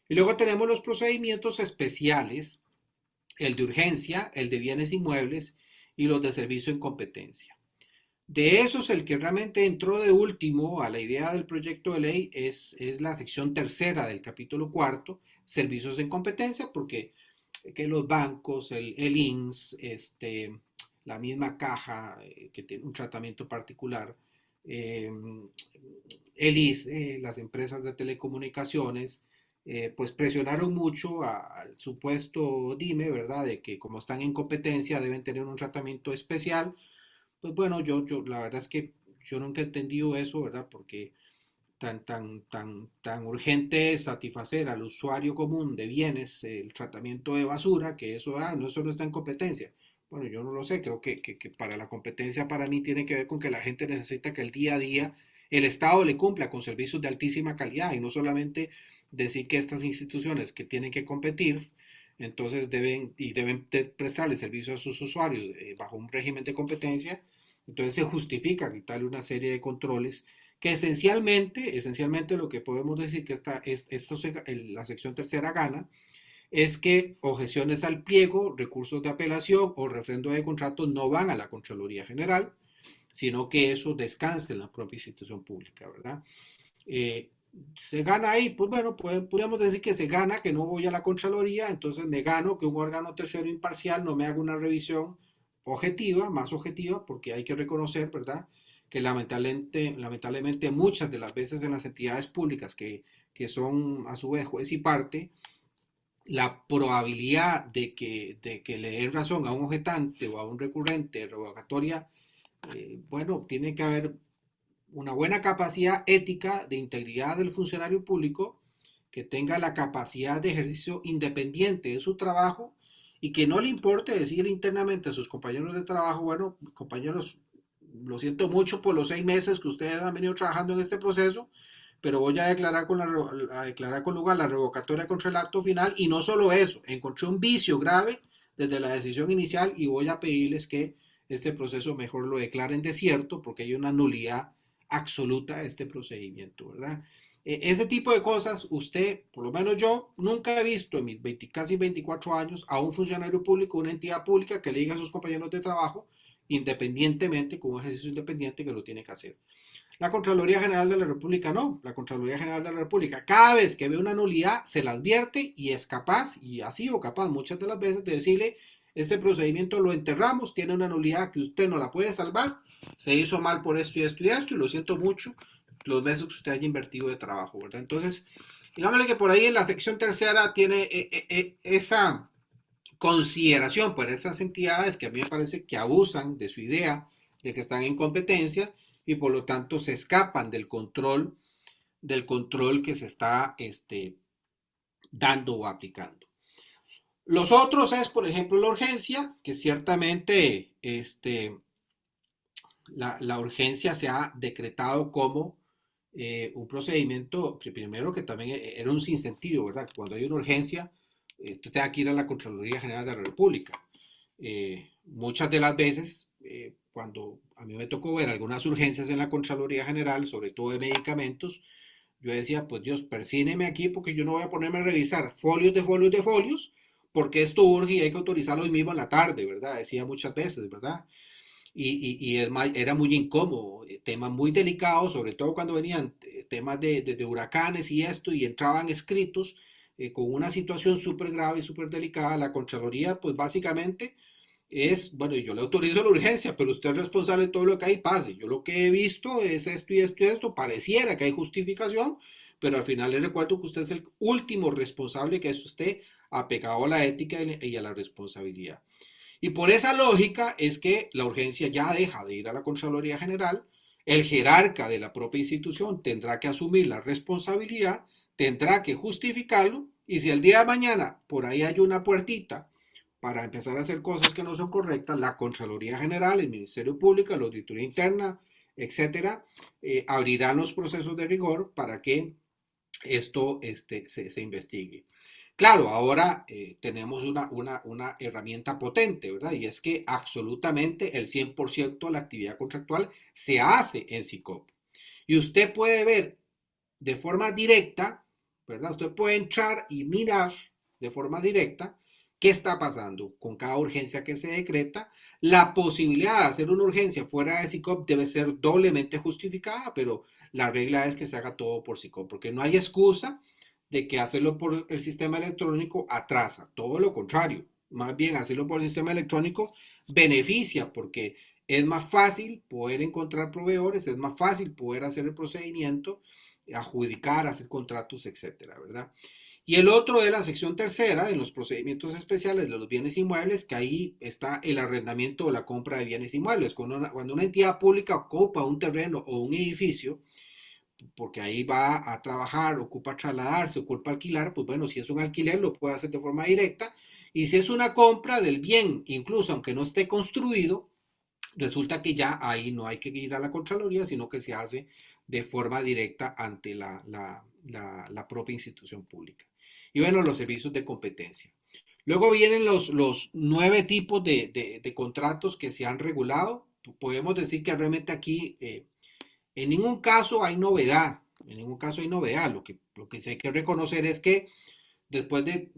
Y luego tenemos los procedimientos especiales, el de urgencia, el de bienes inmuebles y los de servicio en competencia. De esos, el que realmente entró de último a la idea del proyecto de ley es la sección tercera del capítulo cuarto, servicios en competencia, porque que los bancos, el INS, la misma caja que tiene un tratamiento particular, el ICE, las empresas de telecomunicaciones, pues presionaron mucho al supuesto DIME, ¿verdad? De que como están en competencia deben tener un tratamiento especial. Pues bueno, la verdad es que yo nunca he entendido eso, ¿verdad? Porque tan urgente es satisfacer al usuario común de bienes el tratamiento de basura, que eso no está en competencia. Bueno, yo no lo sé, creo que para la competencia para mí tiene que ver con que la gente necesita que el día a día el Estado le cumpla con servicios de altísima calidad y no solamente decir que estas instituciones que tienen que competir entonces deben prestarle servicio a sus usuarios bajo un régimen de competencia, entonces se justifica quitarle una serie de controles que esencialmente lo que podemos decir que la sección tercera gana es que objeciones al pliego, recursos de apelación o refrendo de contratos no van a la Contraloría General, sino que eso descansa en la propia institución pública, ¿verdad? Eh, Se gana ahí, pues bueno, podríamos decir que se gana que no voy a la Contraloría, entonces me gano que un órgano tercero imparcial no me haga una revisión objetiva, más objetiva, porque hay que reconocer, ¿verdad? Que lamentablemente muchas de las veces en las entidades públicas que son a su vez juez y parte, la probabilidad de que le den razón a un objetante o a un recurrente revocatoria, bueno, tiene que haber una buena capacidad ética de integridad del funcionario público, que tenga la capacidad de ejercicio independiente de su trabajo y que no le importe decir internamente a sus compañeros de trabajo, bueno, compañeros, lo siento mucho por los 6 meses que ustedes han venido trabajando en este proceso, pero voy a declarar con lugar la revocatoria contra el acto final, y no solo eso, encontré un vicio grave desde la decisión inicial y voy a pedirles que este proceso mejor lo declaren desierto porque hay una nulidad absoluta de este procedimiento, ¿verdad? Ese tipo de cosas, usted, por lo menos yo, nunca he visto en mis casi 24 años a un funcionario público, una entidad pública que le diga a sus compañeros de trabajo, independientemente, con un ejercicio independiente que lo tiene que hacer. La Contraloría General de la República no. La Contraloría General de la República, cada vez que ve una nulidad, se la advierte y es capaz, y ha sido capaz muchas de las veces, de decirle: este procedimiento lo enterramos, tiene una nulidad que usted no la puede salvar, se hizo mal por esto y esto y esto, y lo siento mucho los meses que usted haya invertido de trabajo, ¿verdad? Entonces, digámosle que por ahí en la sección tercera tiene esa consideración por esas entidades que a mí me parece que abusan de su idea de que están en competencia y por lo tanto se escapan del control que se está dando o aplicando. Los otros es, por ejemplo, la urgencia, que ciertamente la urgencia se ha decretado como un procedimiento, primero, que también era un sinsentido, ¿verdad? Cuando hay una urgencia, usted tiene que ir a la Contraloría General de la República. Muchas de las veces, cuando a mí me tocó ver algunas urgencias en la Contraloría General, sobre todo de medicamentos, yo decía: pues Dios, persíneme aquí porque yo no voy a ponerme a revisar folios de folios de folios, porque esto urge y hay que autorizarlo hoy mismo en la tarde, ¿verdad? Decía muchas veces, ¿verdad? Era muy incómodo, temas muy delicados, sobre todo cuando venían temas de huracanes y esto, y entraban escritos con una situación súper grave y súper delicada. La Contraloría, pues básicamente es: bueno, yo le autorizo la urgencia, pero usted es responsable de todo lo que ahí pase. Yo lo que he visto es esto y esto y esto, pareciera que hay justificación, pero al final le recuerdo que usted es el último responsable, que es usted apegado a la ética y a la responsabilidad. Y por esa lógica es que la urgencia ya deja de ir a la Contraloría General, el jerarca de la propia institución tendrá que asumir la responsabilidad, tendrá que justificarlo, y si el día de mañana por ahí hay una puertita para empezar a hacer cosas que no son correctas, la Contraloría General, el Ministerio Público, la Auditoría Interna, etcétera, abrirán los procesos de rigor para que esto se investigue. Claro, ahora tenemos una herramienta potente, ¿verdad? Y es que absolutamente el 100% de la actividad contractual se hace en SICOP. Y usted puede ver de forma directa, ¿verdad? Usted puede entrar y mirar de forma directa qué está pasando con cada urgencia que se decreta. La posibilidad de hacer una urgencia fuera de SICOP debe ser doblemente justificada, pero la regla es que se haga todo por SICOP, porque no hay excusa de que hacerlo por el sistema electrónico atrasa, todo lo contrario. Más bien, hacerlo por el sistema electrónico beneficia, porque es más fácil poder encontrar proveedores, es más fácil poder hacer el procedimiento, adjudicar, hacer contratos, etcétera, ¿verdad? Y el otro de la sección tercera, en los procedimientos especiales de los bienes inmuebles, que ahí está el arrendamiento o la compra de bienes inmuebles. Cuando una entidad pública ocupa un terreno o un edificio, porque ahí va a trabajar, ocupa trasladarse, ocupa alquilar, pues bueno, si es un alquiler lo puede hacer de forma directa, y si es una compra del bien, incluso aunque no esté construido, resulta que ya ahí no hay que ir a la Contraloría, sino que se hace de forma directa ante la propia institución pública. Y bueno, los servicios de competencia. Luego vienen los 9 tipos de contratos que se han regulado. Podemos decir que realmente aquí en ningún caso hay novedad. En ningún caso hay novedad. Lo que sí hay que reconocer es que después de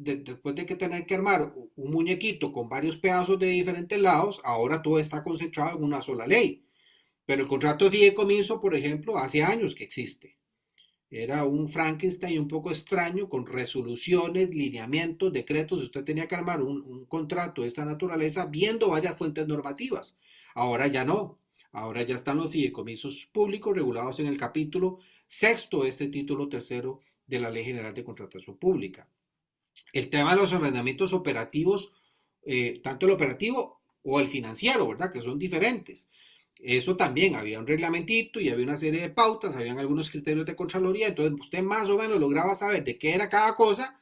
que tener que armar un muñequito con varios pedazos de diferentes lados, ahora todo está concentrado en una sola ley. Pero el contrato de fideicomiso, por ejemplo, hace años que existe. Era un Frankenstein un poco extraño con resoluciones, lineamientos, decretos. Usted tenía que armar un contrato de esta naturaleza viendo varias fuentes normativas. Ahora ya no. Ahora ya están los fideicomisos públicos regulados en el capítulo sexto de este título tercero de la Ley General de Contratación Pública. El tema de los ordenamientos operativos, tanto el operativo o el financiero, ¿verdad? Que son diferentes. Eso también, había un reglamentito y había una serie de pautas, habían algunos criterios de Contraloría, entonces usted más o menos lograba saber de qué era cada cosa,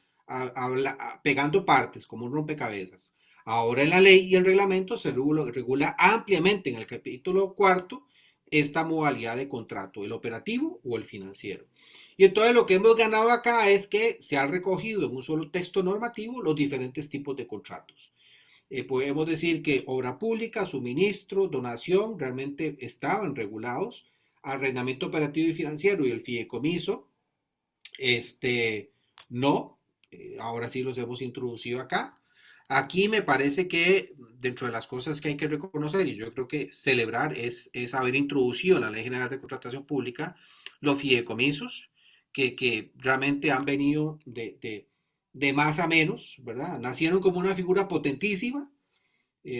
pegando partes, como un rompecabezas. Ahora en la ley y el reglamento se regula ampliamente en el capítulo cuarto esta modalidad de contrato, el operativo o el financiero. Y entonces lo que hemos ganado acá es que se ha recogido en un solo texto normativo los diferentes tipos de contratos. Podemos decir que obra pública, suministro, donación, realmente estaban regulados. Arrendamiento operativo y financiero y el fideicomiso, no. Ahora sí los hemos introducido acá. Aquí me parece que dentro de las cosas que hay que reconocer, y yo creo que celebrar, es haber introducido en la Ley General de Contratación Pública los fideicomisos, que realmente han venido de más a menos, ¿verdad? Nacieron como una figura potentísima,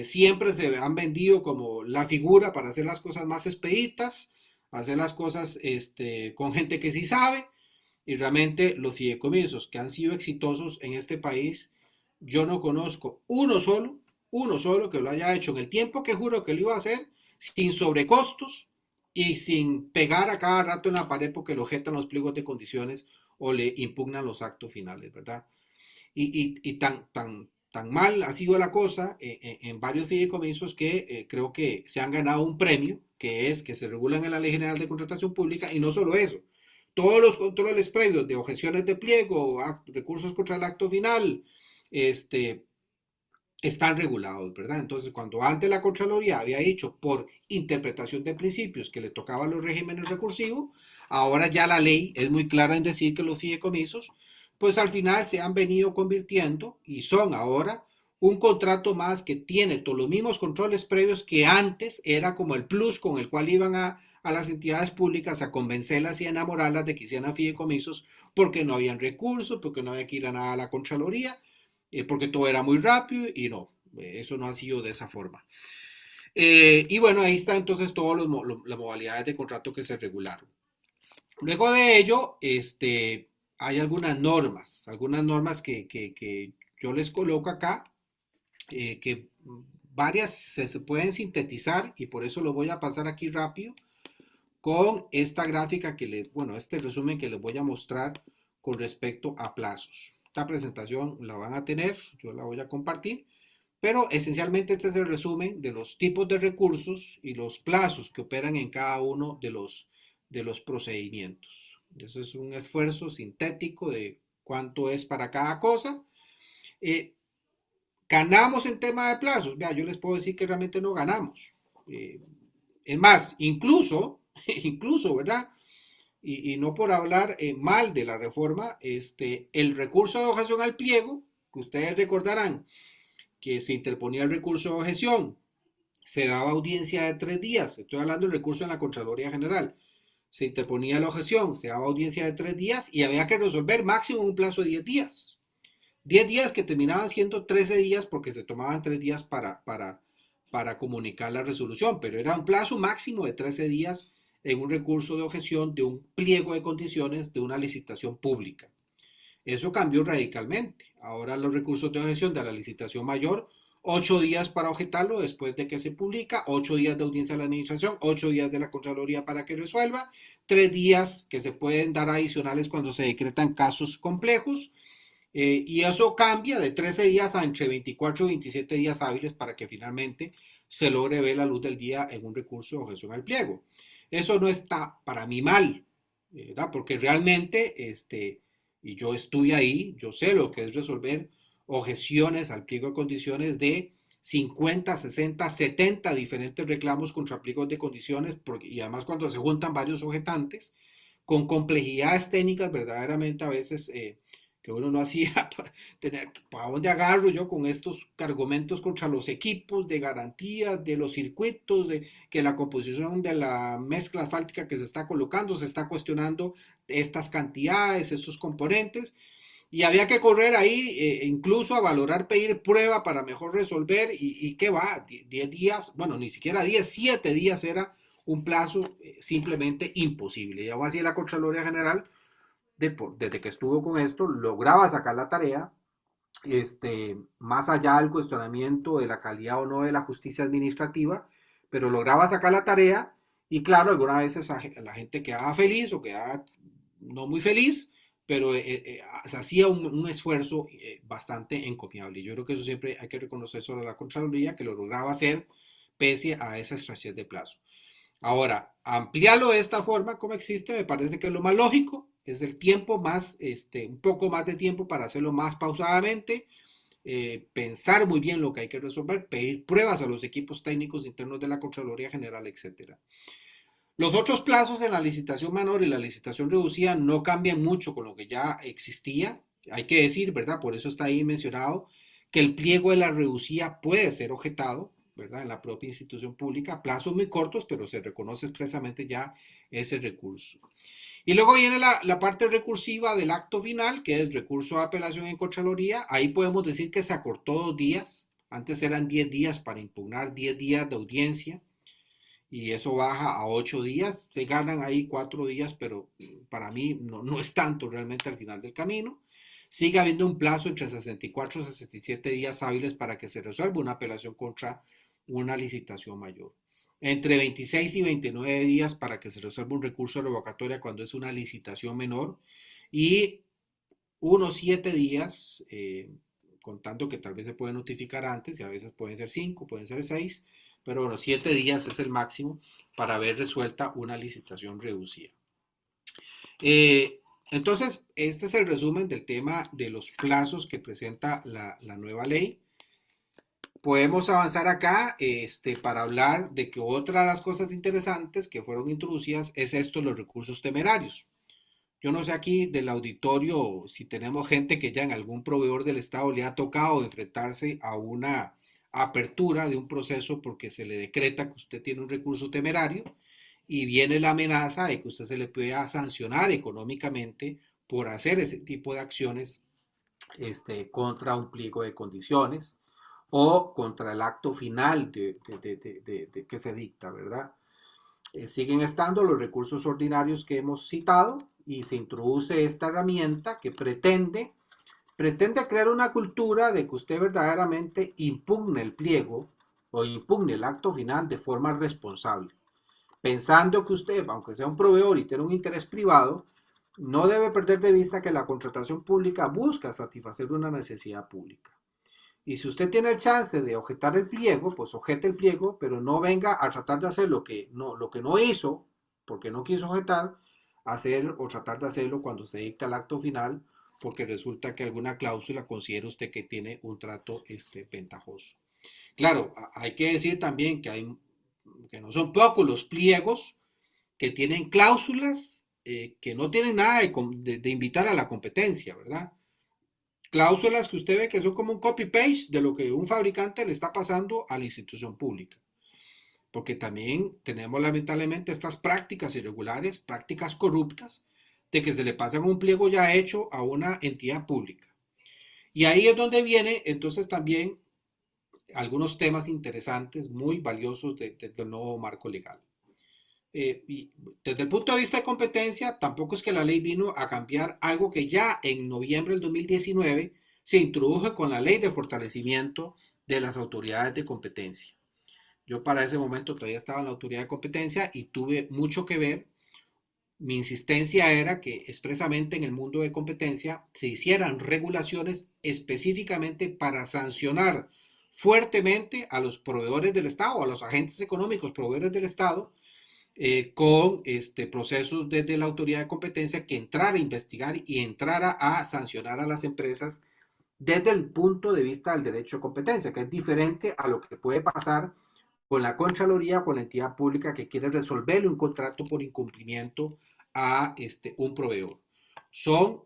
siempre se han vendido como la figura para hacer las cosas más expeditas, hacer las cosas con gente que sí sabe, y realmente los fideicomisos que han sido exitosos en este país, yo no conozco uno solo que lo haya hecho en el tiempo que juro que lo iba a hacer, sin sobrecostos y sin pegar a cada rato en la pared porque lo objetan los pliegos de condiciones o le impugnan los actos finales, ¿verdad? Y tan mal ha sido la cosa en varios fideicomisos que creo que se han ganado un premio, que es que se regulan en la Ley General de Contratación Pública, y no solo eso, todos los controles previos de objeciones de pliego, recursos contra el acto final, este, están regulados, ¿verdad? Entonces, cuando antes la Contraloría había dicho por interpretación de principios que le tocaban los regímenes recursivos, ahora ya la ley es muy clara en decir que los fideicomisos, pues al final se han venido convirtiendo y son ahora un contrato más que tiene todos los mismos controles previos que antes era como el plus con el cual iban a las entidades públicas a convencerlas y a enamorarlas de que hicieran fideicomisos porque no habían recursos, porque no había que ir a nada a la Contraloría, porque todo era muy rápido y no, eso no ha sido de esa forma. Y bueno, ahí está entonces todas las modalidades de contrato que se regularon. Luego de ello, hay algunas normas que yo les coloco acá, que varias se pueden sintetizar y por eso lo voy a pasar aquí rápido con esta gráfica bueno, este resumen que les voy a mostrar con respecto a plazos. Esta presentación la van a tener, yo la voy a compartir, pero esencialmente este es el resumen de los tipos de recursos y los plazos que operan en cada uno de los procedimientos. Eso es un esfuerzo sintético de cuánto es para cada cosa. ¿Ganamos en tema de plazos? Vea, yo les puedo decir que realmente no ganamos. Es más, incluso, ¿verdad? Y no por hablar mal de la reforma, el recurso de objeción al pliego, que ustedes recordarán que se interponía el recurso de objeción, se daba audiencia de 3 días, estoy hablando del recurso en la Contraloría General, se interponía la objeción, se daba audiencia de 3 días y había que resolver máximo en un plazo de 10 días. 10 días que terminaban siendo 13 días porque se tomaban 3 días para comunicar la resolución, pero era un plazo máximo de 13 días en un recurso de objeción de un pliego de condiciones de una licitación pública. Eso cambió radicalmente. Ahora los recursos de objeción de la licitación mayor, 8 días para objetarlo después de que se publica, 8 días de audiencia de la administración, 8 días de la Contraloría para que resuelva, 3 días que se pueden dar adicionales cuando se decretan casos complejos, y eso cambia de 13 días a entre 24 y 27 días hábiles para que finalmente se logre ver la luz del día en un recurso de objeción al pliego. Eso no está para mí mal, ¿verdad? Porque realmente, y yo estuve ahí, yo sé lo que es resolver objeciones al pliego de condiciones de 50, 60, 70 diferentes reclamos contra pliegos de condiciones, y además cuando se juntan varios objetantes, con complejidades técnicas verdaderamente a veces que uno no hacía, ¿para dónde agarro yo con estos argumentos contra los equipos de garantías, de los circuitos, de que la composición de la mezcla asfáltica que se está colocando, se está cuestionando estas cantidades, estos componentes? Y había que correr ahí, incluso a valorar, pedir prueba para mejor resolver. Y qué va, 10 días, bueno, ni siquiera 10, 7 días era un plazo simplemente imposible. Y aún así la Contraloría General, desde que estuvo con esto, lograba sacar la tarea, más allá del cuestionamiento de la calidad o no de la justicia administrativa, pero lograba sacar la tarea. Y claro, algunas veces la gente quedaba feliz o quedaba no muy feliz, pero se hacía un esfuerzo bastante encomiable. Yo creo que eso siempre hay que reconocer sobre la Contraloría, que lo lograba hacer pese a esa estrechez de plazo. Ahora, ampliarlo de esta forma como existe, me parece que es lo más lógico, es el tiempo más, un poco más de tiempo para hacerlo más pausadamente, pensar muy bien lo que hay que resolver, pedir pruebas a los equipos técnicos internos de la Contraloría General, etcétera. Los otros plazos en la licitación menor y la licitación reducida no cambian mucho con lo que ya existía. Hay que decir, ¿verdad? Por eso está ahí mencionado que el pliego de la reducida puede ser objetado, ¿verdad? En la propia institución pública, plazos muy cortos, pero se reconoce expresamente ya ese recurso. Y luego viene la parte recursiva del acto final, que es recurso de apelación en Contraloría. Ahí podemos decir que se acortó 2 días. Antes eran 10 días para impugnar, 10 días de audiencia, y eso baja a 8 días. Se ganan ahí 4 días, pero para mí no es tanto realmente al final del camino. Sigue habiendo un plazo entre 64 y 67 días hábiles para que se resuelva una apelación contra una licitación mayor. Entre 26 y 29 días para que se resuelva un recurso de revocatoria cuando es una licitación menor. Y unos 7 días, contando que tal vez se puede notificar antes, y a veces pueden ser 5, pueden ser 6, pero bueno, 7 días es el máximo para haber resuelta una licitación reducida. Entonces, este es el resumen del tema de los plazos que presenta la nueva ley. Podemos avanzar acá para hablar de que otra de las cosas interesantes que fueron introducidas es esto, los recursos temerarios. Yo no sé aquí del auditorio si tenemos gente que ya en algún proveedor del Estado le ha tocado enfrentarse a una apertura de un proceso porque se le decreta que usted tiene un recurso temerario y viene la amenaza de que usted se le pueda sancionar económicamente por hacer ese tipo de acciones contra un pliego de condiciones o contra el acto final que se dicta, ¿verdad? Siguen estando los recursos ordinarios que hemos citado y se introduce esta herramienta que pretende crear una cultura de que usted verdaderamente impugne el pliego o impugne el acto final de forma responsable, pensando que usted, aunque sea un proveedor y tiene un interés privado, no debe perder de vista que la contratación pública busca satisfacer una necesidad pública. Y si usted tiene el chance de objetar el pliego, pues objete el pliego, pero no venga a tratar de hacer lo que no hizo, porque no quiso objetar, hacer o tratar de hacerlo cuando se dicta el acto final, porque resulta que alguna cláusula considera usted que tiene un trato ventajoso. Claro, hay que decir también que no son pocos los pliegos que tienen cláusulas que no tienen nada de invitar a la competencia, ¿verdad? Cláusulas que usted ve que son como un copy-paste de lo que un fabricante le está pasando a la institución pública. Porque también tenemos lamentablemente estas prácticas irregulares, prácticas corruptas, de que se le pasan un pliego ya hecho a una entidad pública. Y ahí es donde viene entonces también algunos temas interesantes, muy valiosos del nuevo marco legal. Y desde el punto de vista de competencia, tampoco es que la ley vino a cambiar algo que ya en noviembre del 2019 se introdujo con la ley de fortalecimiento de las autoridades de competencia. Yo para ese momento todavía estaba en la autoridad de competencia y tuve mucho que ver. Mi insistencia era que expresamente en el mundo de competencia se hicieran regulaciones específicamente para sancionar fuertemente a los proveedores del Estado, a los agentes económicos proveedores del Estado, con procesos desde la autoridad de competencia que entrara a investigar y entrara a sancionar a las empresas desde el punto de vista del derecho de competencia, que es diferente a lo que puede pasar con la Contraloría, con la entidad pública que quiere resolverle un contrato por incumplimiento a un proveedor.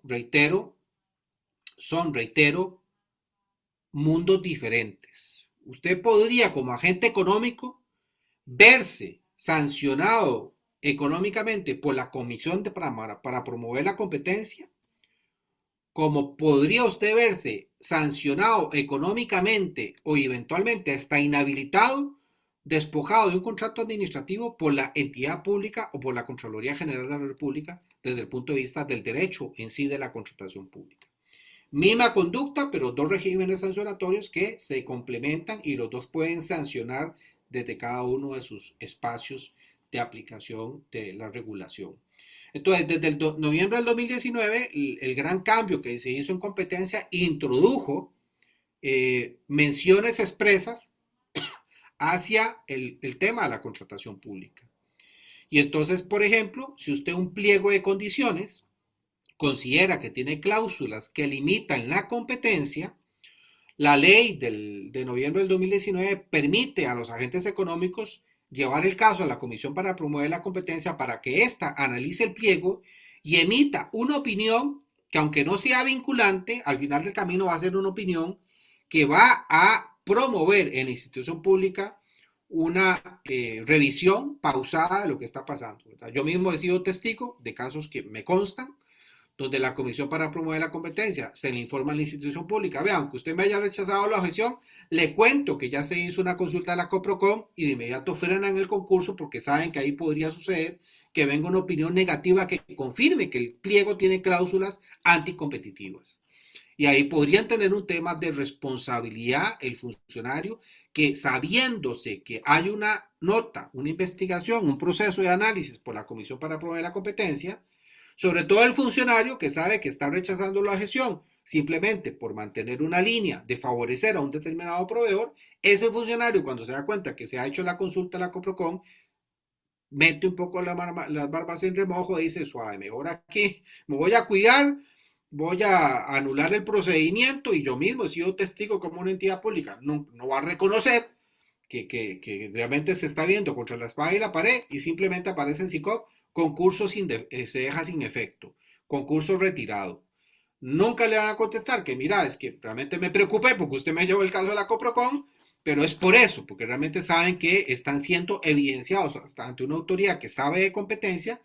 Reitero, mundos diferentes. Usted podría, como agente económico, verse sancionado económicamente por la Comisión para promover la competencia, como podría usted verse sancionado económicamente o eventualmente hasta inhabilitado, despojado de un contrato administrativo por la entidad pública o por la Contraloría General de la República desde el punto de vista del derecho en sí de la contratación pública. Misma conducta, pero dos regímenes sancionatorios que se complementan y los dos pueden sancionar desde cada uno de sus espacios de aplicación de la regulación. Entonces, desde el noviembre del 2019, el gran cambio que se hizo en competencia introdujo menciones expresas hacia el tema de la contratación pública. Y entonces, por ejemplo, si usted un pliego de condiciones considera que tiene cláusulas que limitan la competencia, la ley de noviembre del 2019 permite a los agentes económicos llevar el caso a la Comisión para promover la competencia para que ésta analice el pliego y emita una opinión que, aunque no sea vinculante, al final del camino va a ser una opinión que va a promover en la institución pública una revisión pausada de lo que está pasando, ¿verdad? Yo mismo he sido testigo de casos que me constan, donde la Comisión para Promover la Competencia se le informa a la institución pública: vean, aunque usted me haya rechazado la objeción, le cuento que ya se hizo una consulta a la Coprocom y de inmediato frenan el concurso porque saben que ahí podría suceder que venga una opinión negativa que confirme que el pliego tiene cláusulas anticompetitivas. Y ahí podrían tener un tema de responsabilidad el funcionario que, sabiéndose que hay una nota, una investigación, un proceso de análisis por la Comisión para Promover la Competencia, sobre todo el funcionario que sabe que está rechazando la gestión simplemente por mantener una línea de favorecer a un determinado proveedor, ese funcionario, cuando se da cuenta que se ha hecho la consulta a la Coprocom, mete un poco las barbas en remojo y dice: suave, mejor aquí me voy a cuidar, voy a anular el procedimiento. Y yo mismo he sido testigo como una entidad pública, no va a reconocer que realmente se está viendo contra la espada y la pared y simplemente aparece en SICOP concurso se deja sin efecto, concurso retirado. Nunca le van a contestar que mira, es que realmente me preocupé porque usted me llevó el caso de la Coprocom, pero es por eso, porque realmente saben que están siendo evidenciados hasta ante una autoridad que sabe de competencia,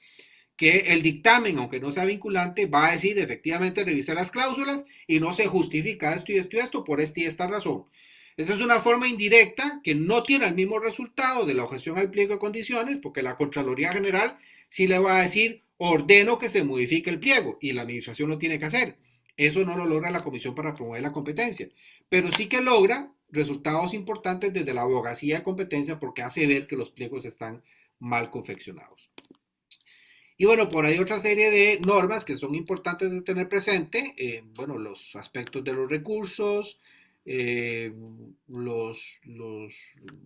que el dictamen, aunque no sea vinculante, va a decir efectivamente revise las cláusulas y no se justifica esto y esto y esto por esta y esta razón. Esa es una forma indirecta que no tiene el mismo resultado de la objeción al pliego de condiciones, porque la Contraloría General sí le va a decir: ordeno que se modifique el pliego, y la administración lo tiene que hacer. Eso no lo logra la Comisión para Promover la Competencia, pero sí que logra resultados importantes desde la abogacía de competencia porque hace ver que los pliegos están mal confeccionados. Y bueno, por ahí otra serie de normas que son importantes de tener presente, bueno, los aspectos de los recursos, eh,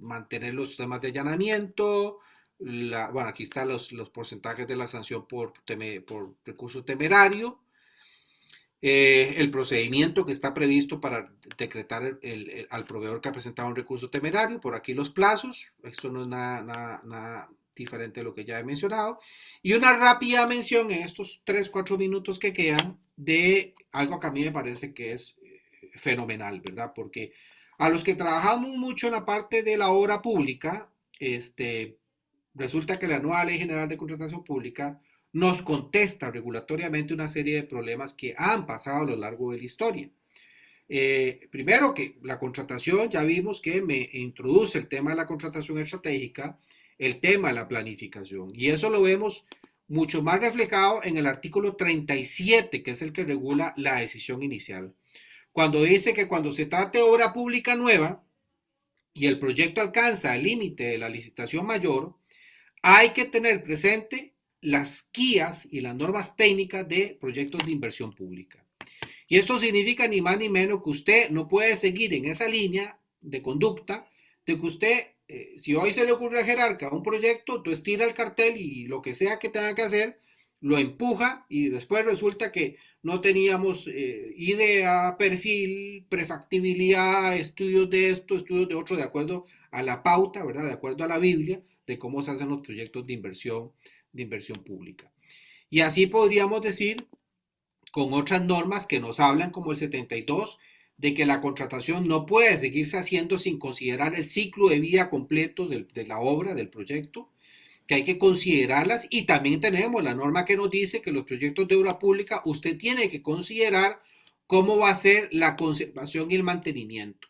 mantener los temas de allanamiento, bueno, aquí están los porcentajes de la sanción por recurso temerario, el procedimiento que está previsto para decretar al proveedor que ha presentado un recurso temerario, por aquí los plazos, esto no es nada diferente de lo que ya he mencionado, y una rápida mención en estos 3-4 minutos que quedan de algo que a mí me parece que es fenomenal, ¿verdad? Porque a los que trabajamos mucho en la parte de la obra pública, resulta que la nueva Ley General de Contratación Pública nos contesta regulatoriamente una serie de problemas que han pasado a lo largo de la historia. Primero, que la contratación, ya vimos que me introduce el tema de la contratación estratégica, el tema de la planificación, y eso lo vemos mucho más reflejado en el artículo 37, que es el que regula la decisión inicial. Cuando dice que cuando se trate de obra pública nueva y el proyecto alcanza el límite de la licitación mayor, hay que tener presente las guías y las normas técnicas de proyectos de inversión pública. Y esto significa ni más ni menos que usted no puede seguir en esa línea de conducta de que usted, si hoy se le ocurre a Jerarca un proyecto, tú estira el cartel y lo que sea que tenga que hacer, lo empuja y después resulta que no teníamos idea, perfil, prefactibilidad, estudios de esto, estudios de otro, de acuerdo a la pauta, ¿verdad? De acuerdo a la Biblia, de cómo se hacen los proyectos de inversión pública. Y así podríamos decir con otras normas que nos hablan, como el 72, de que la contratación no puede seguirse haciendo sin considerar el ciclo de vida completo de la obra, del proyecto, que hay que considerarlas, y también tenemos la norma que nos dice que los proyectos de obra pública usted tiene que considerar cómo va a ser la conservación y el mantenimiento.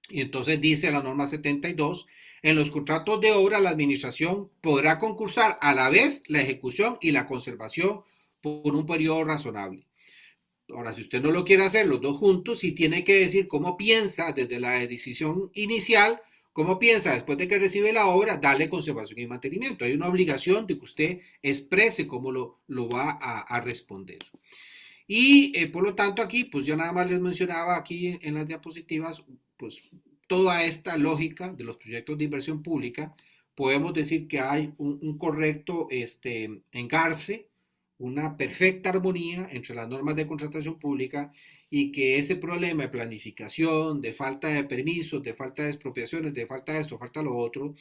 Y entonces dice la norma 72, en los contratos de obra la administración podrá concursar a la vez la ejecución y la conservación por un periodo razonable. Ahora, si usted no lo quiere hacer los dos juntos, sí tiene que decir cómo piensa desde la decisión inicial, cómo piensa después de que recibe la obra, darle conservación y mantenimiento. Hay una obligación de que usted exprese cómo lo va a responder. Y por lo tanto aquí, pues yo nada más les mencionaba aquí en las diapositivas, pues toda esta lógica de los proyectos de inversión pública. Podemos decir que hay un correcto engarce, una perfecta armonía entre las normas de contratación pública, y que ese problema de planificación, de falta de permisos, de falta de expropiaciones, de falta de esto, falta lo otro,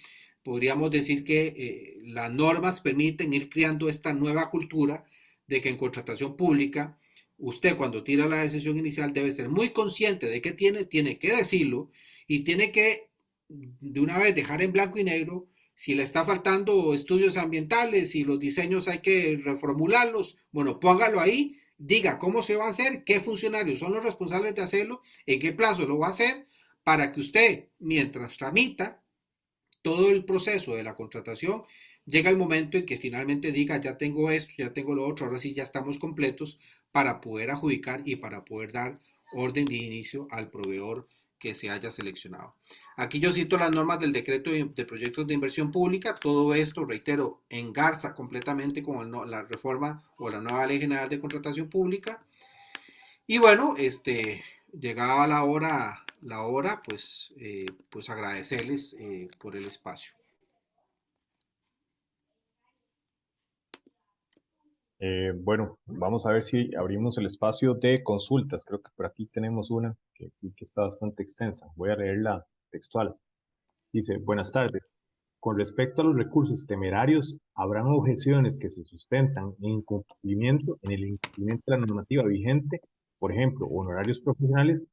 podríamos decir que las normas permiten ir creando esta nueva cultura de que en contratación pública usted, cuando tira la decisión inicial, debe ser muy consciente de que tiene que decirlo, y tiene que de una vez dejar en blanco y negro si le está faltando estudios ambientales, si los diseños hay que reformularlos. Bueno, póngalo ahí, diga cómo se va a hacer, qué funcionarios son los responsables de hacerlo, en qué plazo lo va a hacer, para que usted, mientras tramita todo el proceso de la contratación, llega el momento en que finalmente diga, ya tengo esto, ya tengo lo otro, ahora sí ya estamos completos para poder adjudicar y para poder dar orden de inicio al proveedor que se haya seleccionado. Aquí yo cito las normas del decreto de proyectos de inversión pública. Todo esto, reitero, engarza completamente con la reforma o la nueva ley general de contratación pública. Y bueno, llegaba la hora, pues agradecerles por el espacio. Bueno, vamos a ver si abrimos el espacio de consultas. Creo que por aquí tenemos una que está bastante extensa. Voy a leerla textual. Dice, buenas tardes. Con respecto a los recursos temerarios, ¿habrán objeciones que se sustentan en el incumplimiento de la normativa vigente, por ejemplo, honorarios profesionales?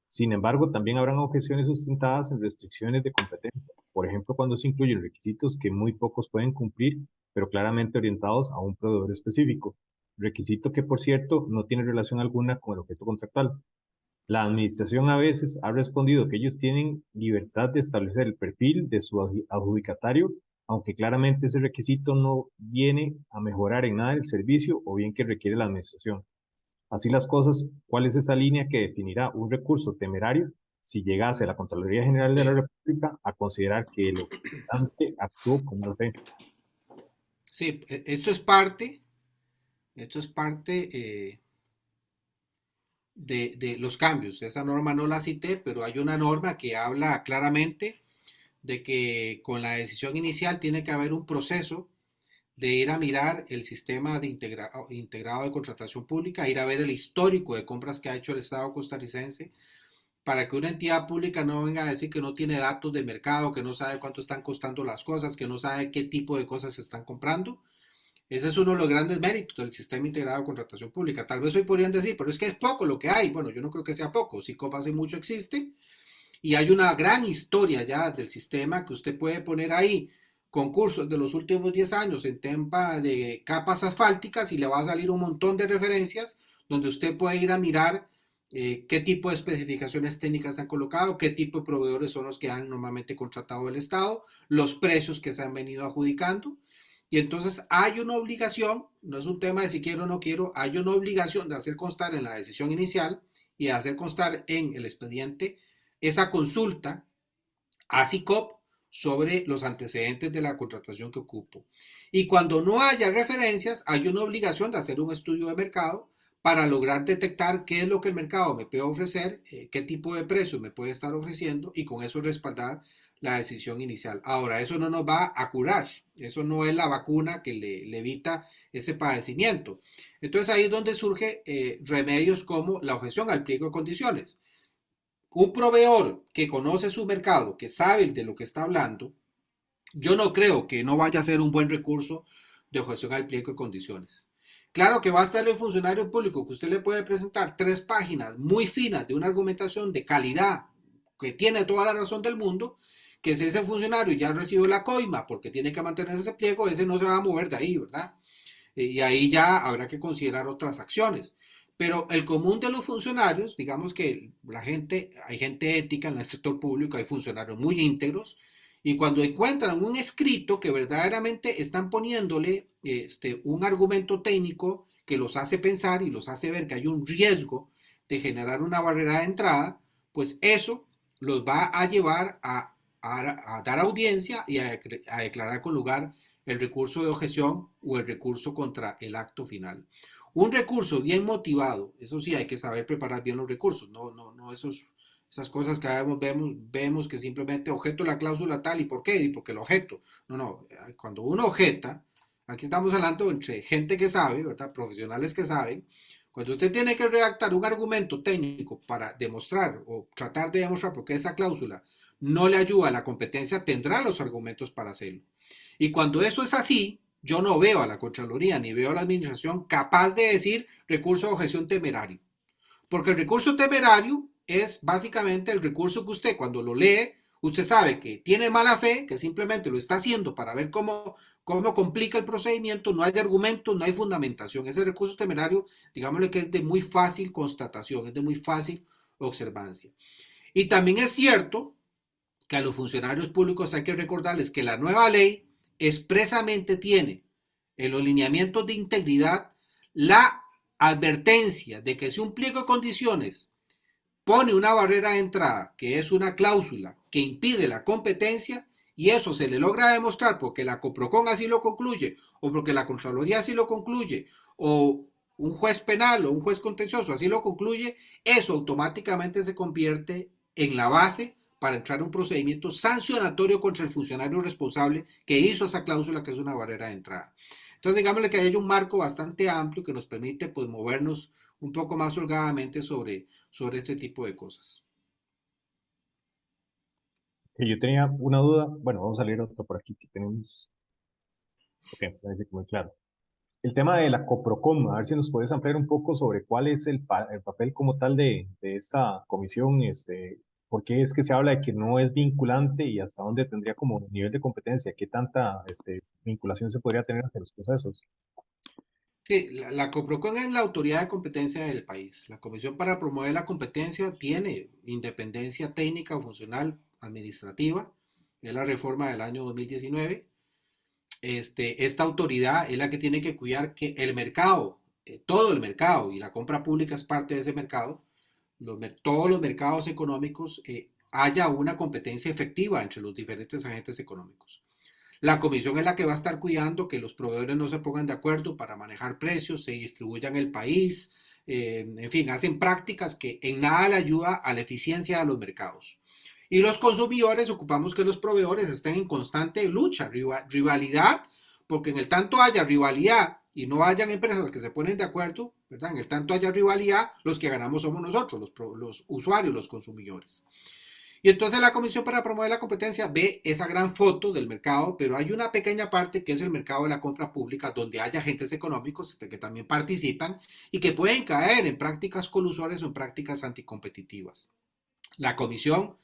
Sin embargo, también habrán objeciones sustentadas en restricciones de competencia, por ejemplo, cuando se incluyen requisitos que muy pocos pueden cumplir, pero claramente orientados a un proveedor específico, requisito que, por cierto, no tiene relación alguna con el objeto contractual. La administración a veces ha respondido que ellos tienen libertad de establecer el perfil de su adjudicatario, aunque claramente ese requisito no viene a mejorar en nada el servicio o bien que requiere la administración. Así las cosas, ¿cuál es esa línea que definirá un recurso temerario si llegase la Contraloría General de la Sí, República a considerar que el ofertante actuó con mala fe? sí, esto es parte de los cambios. Esa norma no la cité, pero hay una norma que habla claramente de que con la decisión inicial tiene que haber un proceso de ir a mirar el sistema integrado de contratación pública, ir a ver el histórico de compras que ha hecho el Estado costarricense, para que una entidad pública no venga a decir que no tiene datos de mercado, que no sabe cuánto están costando las cosas, que no sabe qué tipo de cosas se están comprando. Ese es uno de los grandes méritos del sistema integrado de contratación pública. Tal vez hoy podrían decir, pero es que es poco lo que hay. Bueno, yo no creo que sea poco. SICOP hace mucho existe, y hay una gran historia ya del sistema que usted puede poner ahí concursos de los últimos 10 años en tema de capas asfálticas, y le va a salir un montón de referencias donde usted puede ir a mirar qué tipo de especificaciones técnicas han colocado, qué tipo de proveedores son los que han normalmente contratado el Estado, los precios que se han venido adjudicando. Y entonces hay una obligación, no es un tema de si quiero o no quiero, hay una obligación de hacer constar en la decisión inicial y de hacer constar en el expediente esa consulta a SICOP sobre los antecedentes de la contratación que ocupo. Y cuando no haya referencias, hay una obligación de hacer un estudio de mercado para lograr detectar qué es lo que el mercado me puede ofrecer, qué tipo de precios me puede estar ofreciendo, y con eso respaldar la decisión inicial. Ahora, eso no nos va a curar, eso no es la vacuna que le evita ese padecimiento. Entonces ahí es donde surge remedios como la objeción al pliego de condiciones. Un proveedor que conoce su mercado, que sabe de lo que está hablando, yo no creo que no vaya a ser un buen recurso de objeción al pliego de condiciones. Claro que va a estar el funcionario público que usted le puede presentar 3 páginas muy finas de una argumentación de calidad que tiene toda la razón del mundo, que si ese funcionario ya recibió la coima porque tiene que mantener ese pliego, ese no se va a mover de ahí, ¿verdad? Y ahí ya habrá que considerar otras acciones. Pero el común de los funcionarios, digamos que hay gente ética en el sector público, hay funcionarios muy íntegros, y cuando encuentran un escrito que verdaderamente están poniéndole un argumento técnico que los hace pensar y los hace ver que hay un riesgo de generar una barrera de entrada, pues eso los va a llevar a dar audiencia y a declarar con lugar el recurso de objeción o el recurso contra el acto final. Un recurso bien motivado, eso sí, hay que saber preparar bien los recursos, no esas cosas que vemos que simplemente objeto la cláusula tal y por qué, y porque lo objeto. No, cuando uno objeta, aquí estamos hablando entre gente que sabe, ¿verdad? Profesionales que saben. Cuando usted tiene que redactar un argumento técnico para demostrar o tratar de demostrar por qué esa cláusula no le ayuda a la competencia, tendrá los argumentos para hacerlo. Y cuando eso es así, yo no veo a la Contraloría ni veo a la Administración capaz de decir recurso de objeción temerario. Porque el recurso temerario es básicamente el recurso que usted cuando lo lee, usted sabe que tiene mala fe, que simplemente lo está haciendo para ver cómo complica el procedimiento, no hay argumento, no hay fundamentación. Ese recurso temerario, digámosle que es de muy fácil constatación, es de muy fácil observancia. Y también es cierto que a los funcionarios públicos hay que recordarles que la nueva ley expresamente tiene en los lineamientos de integridad la advertencia de que si un pliego de condiciones pone una barrera de entrada, que es una cláusula que impide la competencia, y eso se le logra demostrar porque la Coprocon así lo concluye, o porque la Contraloría así lo concluye, o un juez penal o un juez contencioso así lo concluye, eso automáticamente se convierte en la base para entrar a un procedimiento sancionatorio contra el funcionario responsable que hizo esa cláusula que es una barrera de entrada. Entonces, digámosle que hay un marco bastante amplio que nos permite pues, movernos un poco más holgadamente sobre este tipo de cosas. Yo tenía una duda, bueno, vamos a leer otra por aquí que tenemos. Ok, parece que muy claro. El tema de la Coprocom, a ver si nos puedes ampliar un poco sobre cuál es el papel como tal de esta comisión, por qué es que se habla de que no es vinculante y hasta dónde tendría como nivel de competencia, qué tanta vinculación se podría tener ante los procesos. Sí, la Coprocon es la autoridad de competencia del país. La Comisión para Promover la Competencia tiene independencia técnica, funcional, administrativa. Es la reforma del año 2019. Esta autoridad es la que tiene que cuidar que el mercado, todo el mercado, y la compra pública es parte de ese mercado, todos los mercados económicos, haya una competencia efectiva entre los diferentes agentes económicos. La comisión es la que va a estar cuidando que los proveedores no se pongan de acuerdo para manejar precios, se distribuyan el país, en fin, hacen prácticas que en nada le ayuda a la eficiencia de los mercados. Y los consumidores ocupamos que los proveedores estén en constante lucha, rivalidad, porque en el tanto haya rivalidad y no hayan empresas que se ponen de acuerdo, ¿verdad? En el tanto haya rivalidad, los que ganamos somos nosotros, los usuarios, los consumidores. Y entonces la Comisión para Promover la Competencia ve esa gran foto del mercado, pero hay una pequeña parte que es el mercado de la compra pública, donde hay agentes económicos que también participan y que pueden caer en prácticas colusorias o en prácticas anticompetitivas. La Comisión,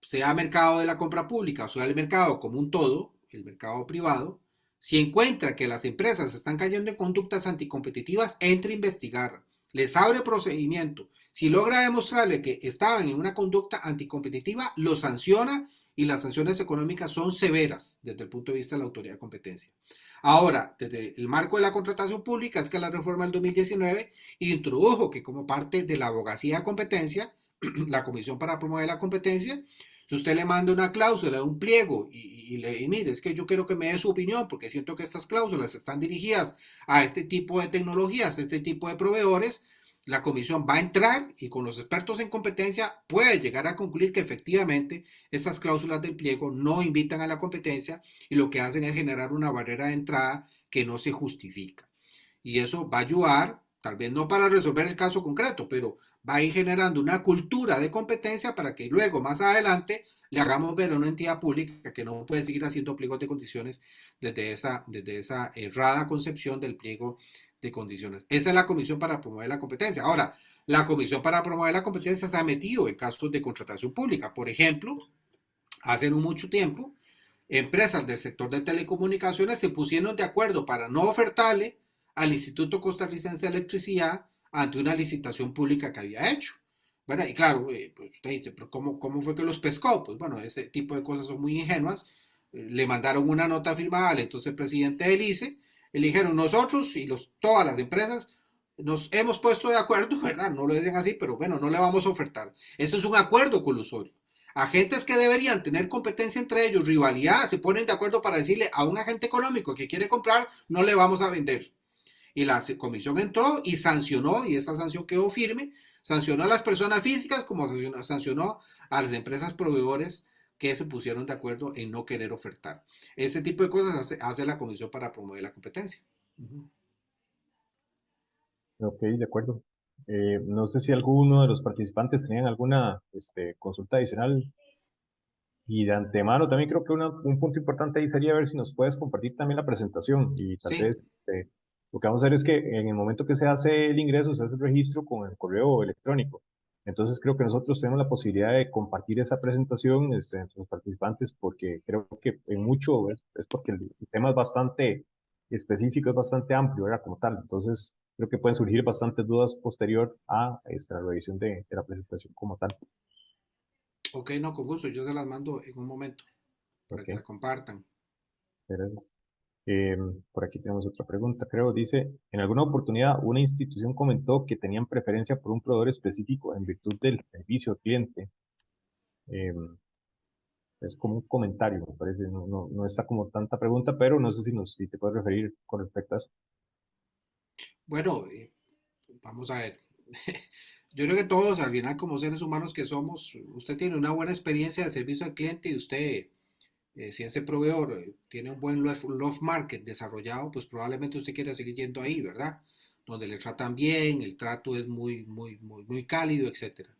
sea mercado de la compra pública o sea el mercado como un todo, el mercado privado, si encuentra que las empresas están cayendo en conductas anticompetitivas, entra a investigar, les abre procedimiento. Si logra demostrarle que estaban en una conducta anticompetitiva, lo sanciona y las sanciones económicas son severas desde el punto de vista de la autoridad de competencia. Ahora, desde el marco de la contratación pública, es que la reforma del 2019 introdujo que como parte de la abogacía de competencia, la Comisión para Promover la Competencia, si usted le manda una cláusula, un pliego y mire, es que yo quiero que me dé su opinión porque siento que estas cláusulas están dirigidas a este tipo de tecnologías, a este tipo de proveedores, la comisión va a entrar y con los expertos en competencia puede llegar a concluir que efectivamente estas cláusulas del pliego no invitan a la competencia y lo que hacen es generar una barrera de entrada que no se justifica. Y eso va a ayudar, tal vez no para resolver el caso concreto, pero va a ir generando una cultura de competencia para que luego, más adelante, le hagamos ver a una entidad pública que no puede seguir haciendo pliegos de condiciones desde esa errada concepción del pliego de condiciones. Esa es la Comisión para Promover la Competencia. Ahora, la Comisión para Promover la Competencia se ha metido en casos de contratación pública. Por ejemplo, hace no mucho tiempo, empresas del sector de telecomunicaciones se pusieron de acuerdo para no ofertarle al Instituto Costarricense de Electricidad ante una licitación pública que había hecho. ¿Verdad? Y claro, pues usted dice, pero ¿cómo fue que los pescó? Pues bueno, ese tipo de cosas son muy ingenuas. Le mandaron una nota firmada al entonces presidente del ICE, y le dijeron, nosotros y todas las empresas nos hemos puesto de acuerdo, ¿verdad? No lo dicen así, pero bueno, no le vamos a ofertar. Eso es un acuerdo colusorio. Agentes que deberían tener competencia entre ellos, rivalidad, se ponen de acuerdo para decirle a un agente económico que quiere comprar, no le vamos a vender. Y la comisión entró y sancionó, y esa sanción quedó firme, sancionó a las personas físicas como sancionó a las empresas proveedores que se pusieron de acuerdo en no querer ofertar. Ese tipo de cosas hace la Comisión para Promover la Competencia. Uh-huh. Ok, de acuerdo. No sé si alguno de los participantes tenían alguna consulta adicional. Y de antemano también creo que un punto importante ahí sería ver si nos puedes compartir también la presentación y tal Sí, vez lo que vamos a hacer es que en el momento que se hace el ingreso, se hace el registro con el correo electrónico. Entonces creo que nosotros tenemos la posibilidad de compartir esa presentación entre los participantes porque creo que en mucho es porque el tema es bastante específico, es bastante amplio, ¿verdad? Como tal. Entonces creo que pueden surgir bastantes dudas posterior a la revisión de la presentación como tal. ok, no, con gusto, yo se las mando en un momento para Ok, que la compartan. gracias. Por aquí tenemos otra pregunta, creo. Dice, en alguna oportunidad una institución comentó que tenían preferencia por un proveedor específico en virtud del servicio al cliente. Em, es como un comentario, me parece. No está como tanta pregunta, pero no sé si te puedes referir con respecto a eso. Bueno, vamos a ver. Yo creo que todos, al final, como seres humanos que somos, usted tiene una buena experiencia de servicio al cliente y usted, si ese proveedor tiene un buen love market desarrollado, pues probablemente usted quiera seguir yendo ahí, ¿verdad? Donde le tratan bien, el trato es muy cálido, etcétera.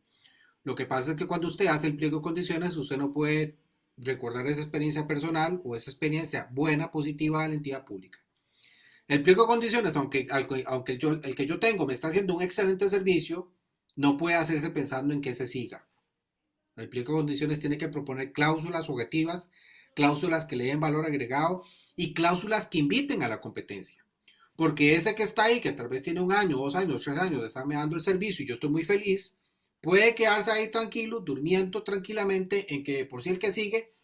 Lo que pasa es que cuando usted hace el pliego de condiciones, usted no puede recordar esa experiencia personal o esa experiencia buena, positiva de la entidad pública. El pliego de condiciones, aunque el que yo tengo me está haciendo un excelente servicio, no puede hacerse pensando en que se siga. El pliego de condiciones tiene que proponer cláusulas objetivas, cláusulas que le den valor agregado y cláusulas que inviten a la competencia. Porque ese que está ahí, que tal vez tiene 1 año, 2 años, 3 años de estarme dando el servicio y yo estoy muy feliz, puede quedarse ahí tranquilo, durmiendo tranquilamente en que por si el que sigue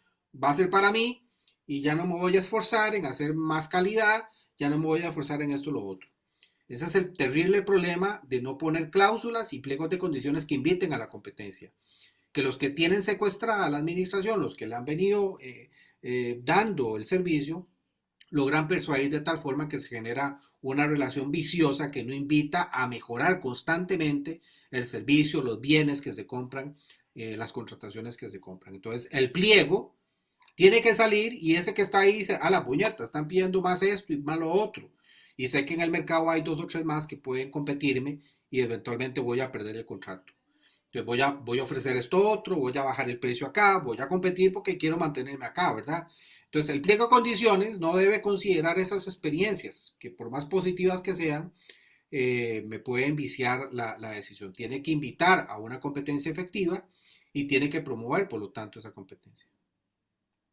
va a ser para mí y ya no me voy a esforzar en hacer más calidad, ya no me voy a esforzar en esto o lo otro. Ese es el terrible problema de no poner cláusulas y pliegos de condiciones que inviten a la competencia. Que los que tienen secuestrada a la administración, los que le han venido dando el servicio, logran persuadir de tal forma que se genera una relación viciosa que no invita a mejorar constantemente el servicio, los bienes que se compran, las contrataciones que se compran. Entonces, el pliego tiene que salir y ese que está ahí dice, a la puñeta, están pidiendo más esto y más lo otro. Y sé que en el mercado hay 2 o 3 más que pueden competirme y eventualmente voy a perder el contrato. Entonces voy a ofrecer esto otro, voy a bajar el precio acá, voy a competir porque quiero mantenerme acá, ¿verdad? Entonces el pliego de condiciones no debe considerar esas experiencias, que por más positivas que sean, me pueden viciar la decisión. Tiene que invitar a una competencia efectiva y tiene que promover, por lo tanto, esa competencia.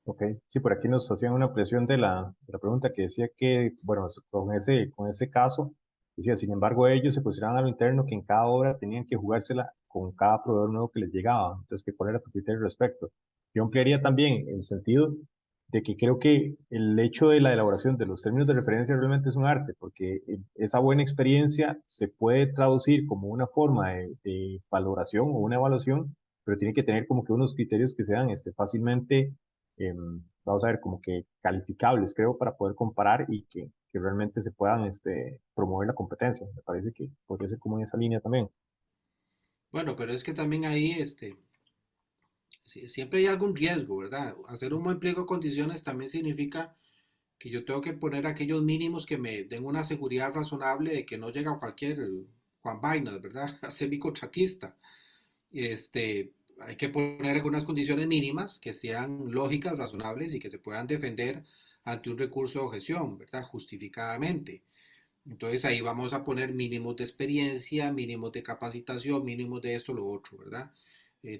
Ok, sí, por aquí nos hacían una presión de la pregunta que decía que, bueno, con ese caso, decía, sin embargo, ellos se posicionaban a lo interno que en cada obra tenían que jugársela con cada proveedor nuevo que les llegaba. Entonces, que ¿cuál era tu criterio al respecto? Yo ampliaría también el sentido de que creo que el hecho de la elaboración de los términos de referencia realmente es un arte, porque esa buena experiencia se puede traducir como una forma de valoración o una evaluación, pero tiene que tener como que unos criterios que sean fácilmente vamos a ver, como que calificables, creo, para poder comparar y que que realmente se puedan promover la competencia. Me parece que podría ser como en esa línea también. Bueno, pero es que también ahí, siempre hay algún riesgo, ¿verdad? Hacer un buen pliego de condiciones también significa que yo tengo que poner aquellos mínimos que me den una seguridad razonable de que no llega cualquier Juan Vainas, ¿verdad? A ser mi contratista. Hay que poner algunas condiciones mínimas que sean lógicas, razonables y que se puedan defender ante un recurso de objeción, ¿verdad? Justificadamente. Entonces ahí vamos a poner mínimos de experiencia, mínimos de capacitación, mínimos de esto, lo otro, ¿verdad?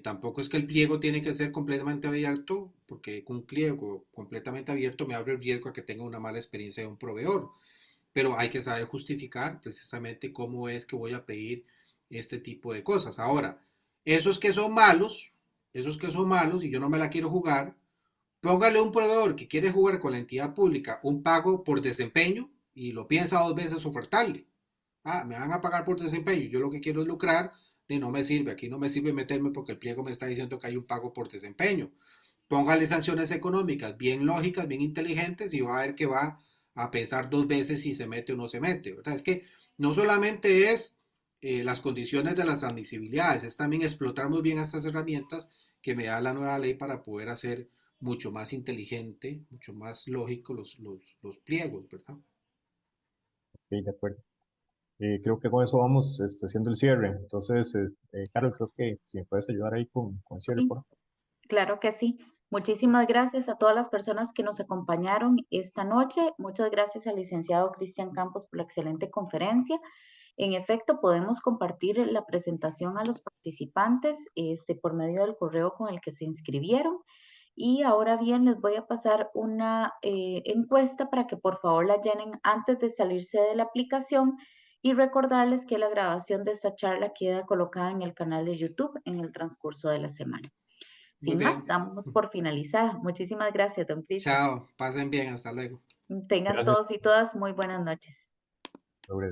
Tampoco es que el pliego tiene que ser completamente abierto, porque un pliego completamente abierto me abre el riesgo a que tenga una mala experiencia de un proveedor. Pero hay que saber justificar precisamente cómo es que voy a pedir este tipo de cosas. Ahora, esos que son malos, esos que son malos y yo no me la quiero jugar, póngale a un proveedor que quiere jugar con la entidad pública un pago por desempeño y lo piensa dos veces ofertarle. Ah, me van a pagar por desempeño, yo lo que quiero es lucrar, y no me sirve, aquí no me sirve meterme porque el pliego me está diciendo que hay un pago por desempeño. Póngale sanciones económicas bien lógicas, bien inteligentes y va a ver que va a pensar dos veces si se mete o no se mete, ¿verdad? Es que no solamente es las condiciones de las admisibilidades, es también explotar muy bien estas herramientas que me da la nueva ley para poder hacer mucho más inteligente, mucho más lógico los pliegos, ¿verdad? Ok, de acuerdo. Creo que con eso vamos haciendo el cierre. Entonces, Carol, creo que si me puedes ayudar ahí con el cierre, Sí, por favor. claro que sí. Muchísimas gracias a todas las personas que nos acompañaron esta noche. Muchas gracias al licenciado Cristian Campos por la excelente conferencia. En efecto, podemos compartir la presentación a los participantes por medio del correo con el que se inscribieron. Y ahora bien, les voy a pasar una encuesta para que por favor la llenen antes de salirse de la aplicación y recordarles que la grabación de esta charla queda colocada en el canal de YouTube en el transcurso de la semana. Muy Sin más, bien. damos por finalizada. Muchísimas gracias, don Cristian. Chao, pasen bien, hasta luego. Tengan Gracias. todos y todas muy buenas noches. Sobre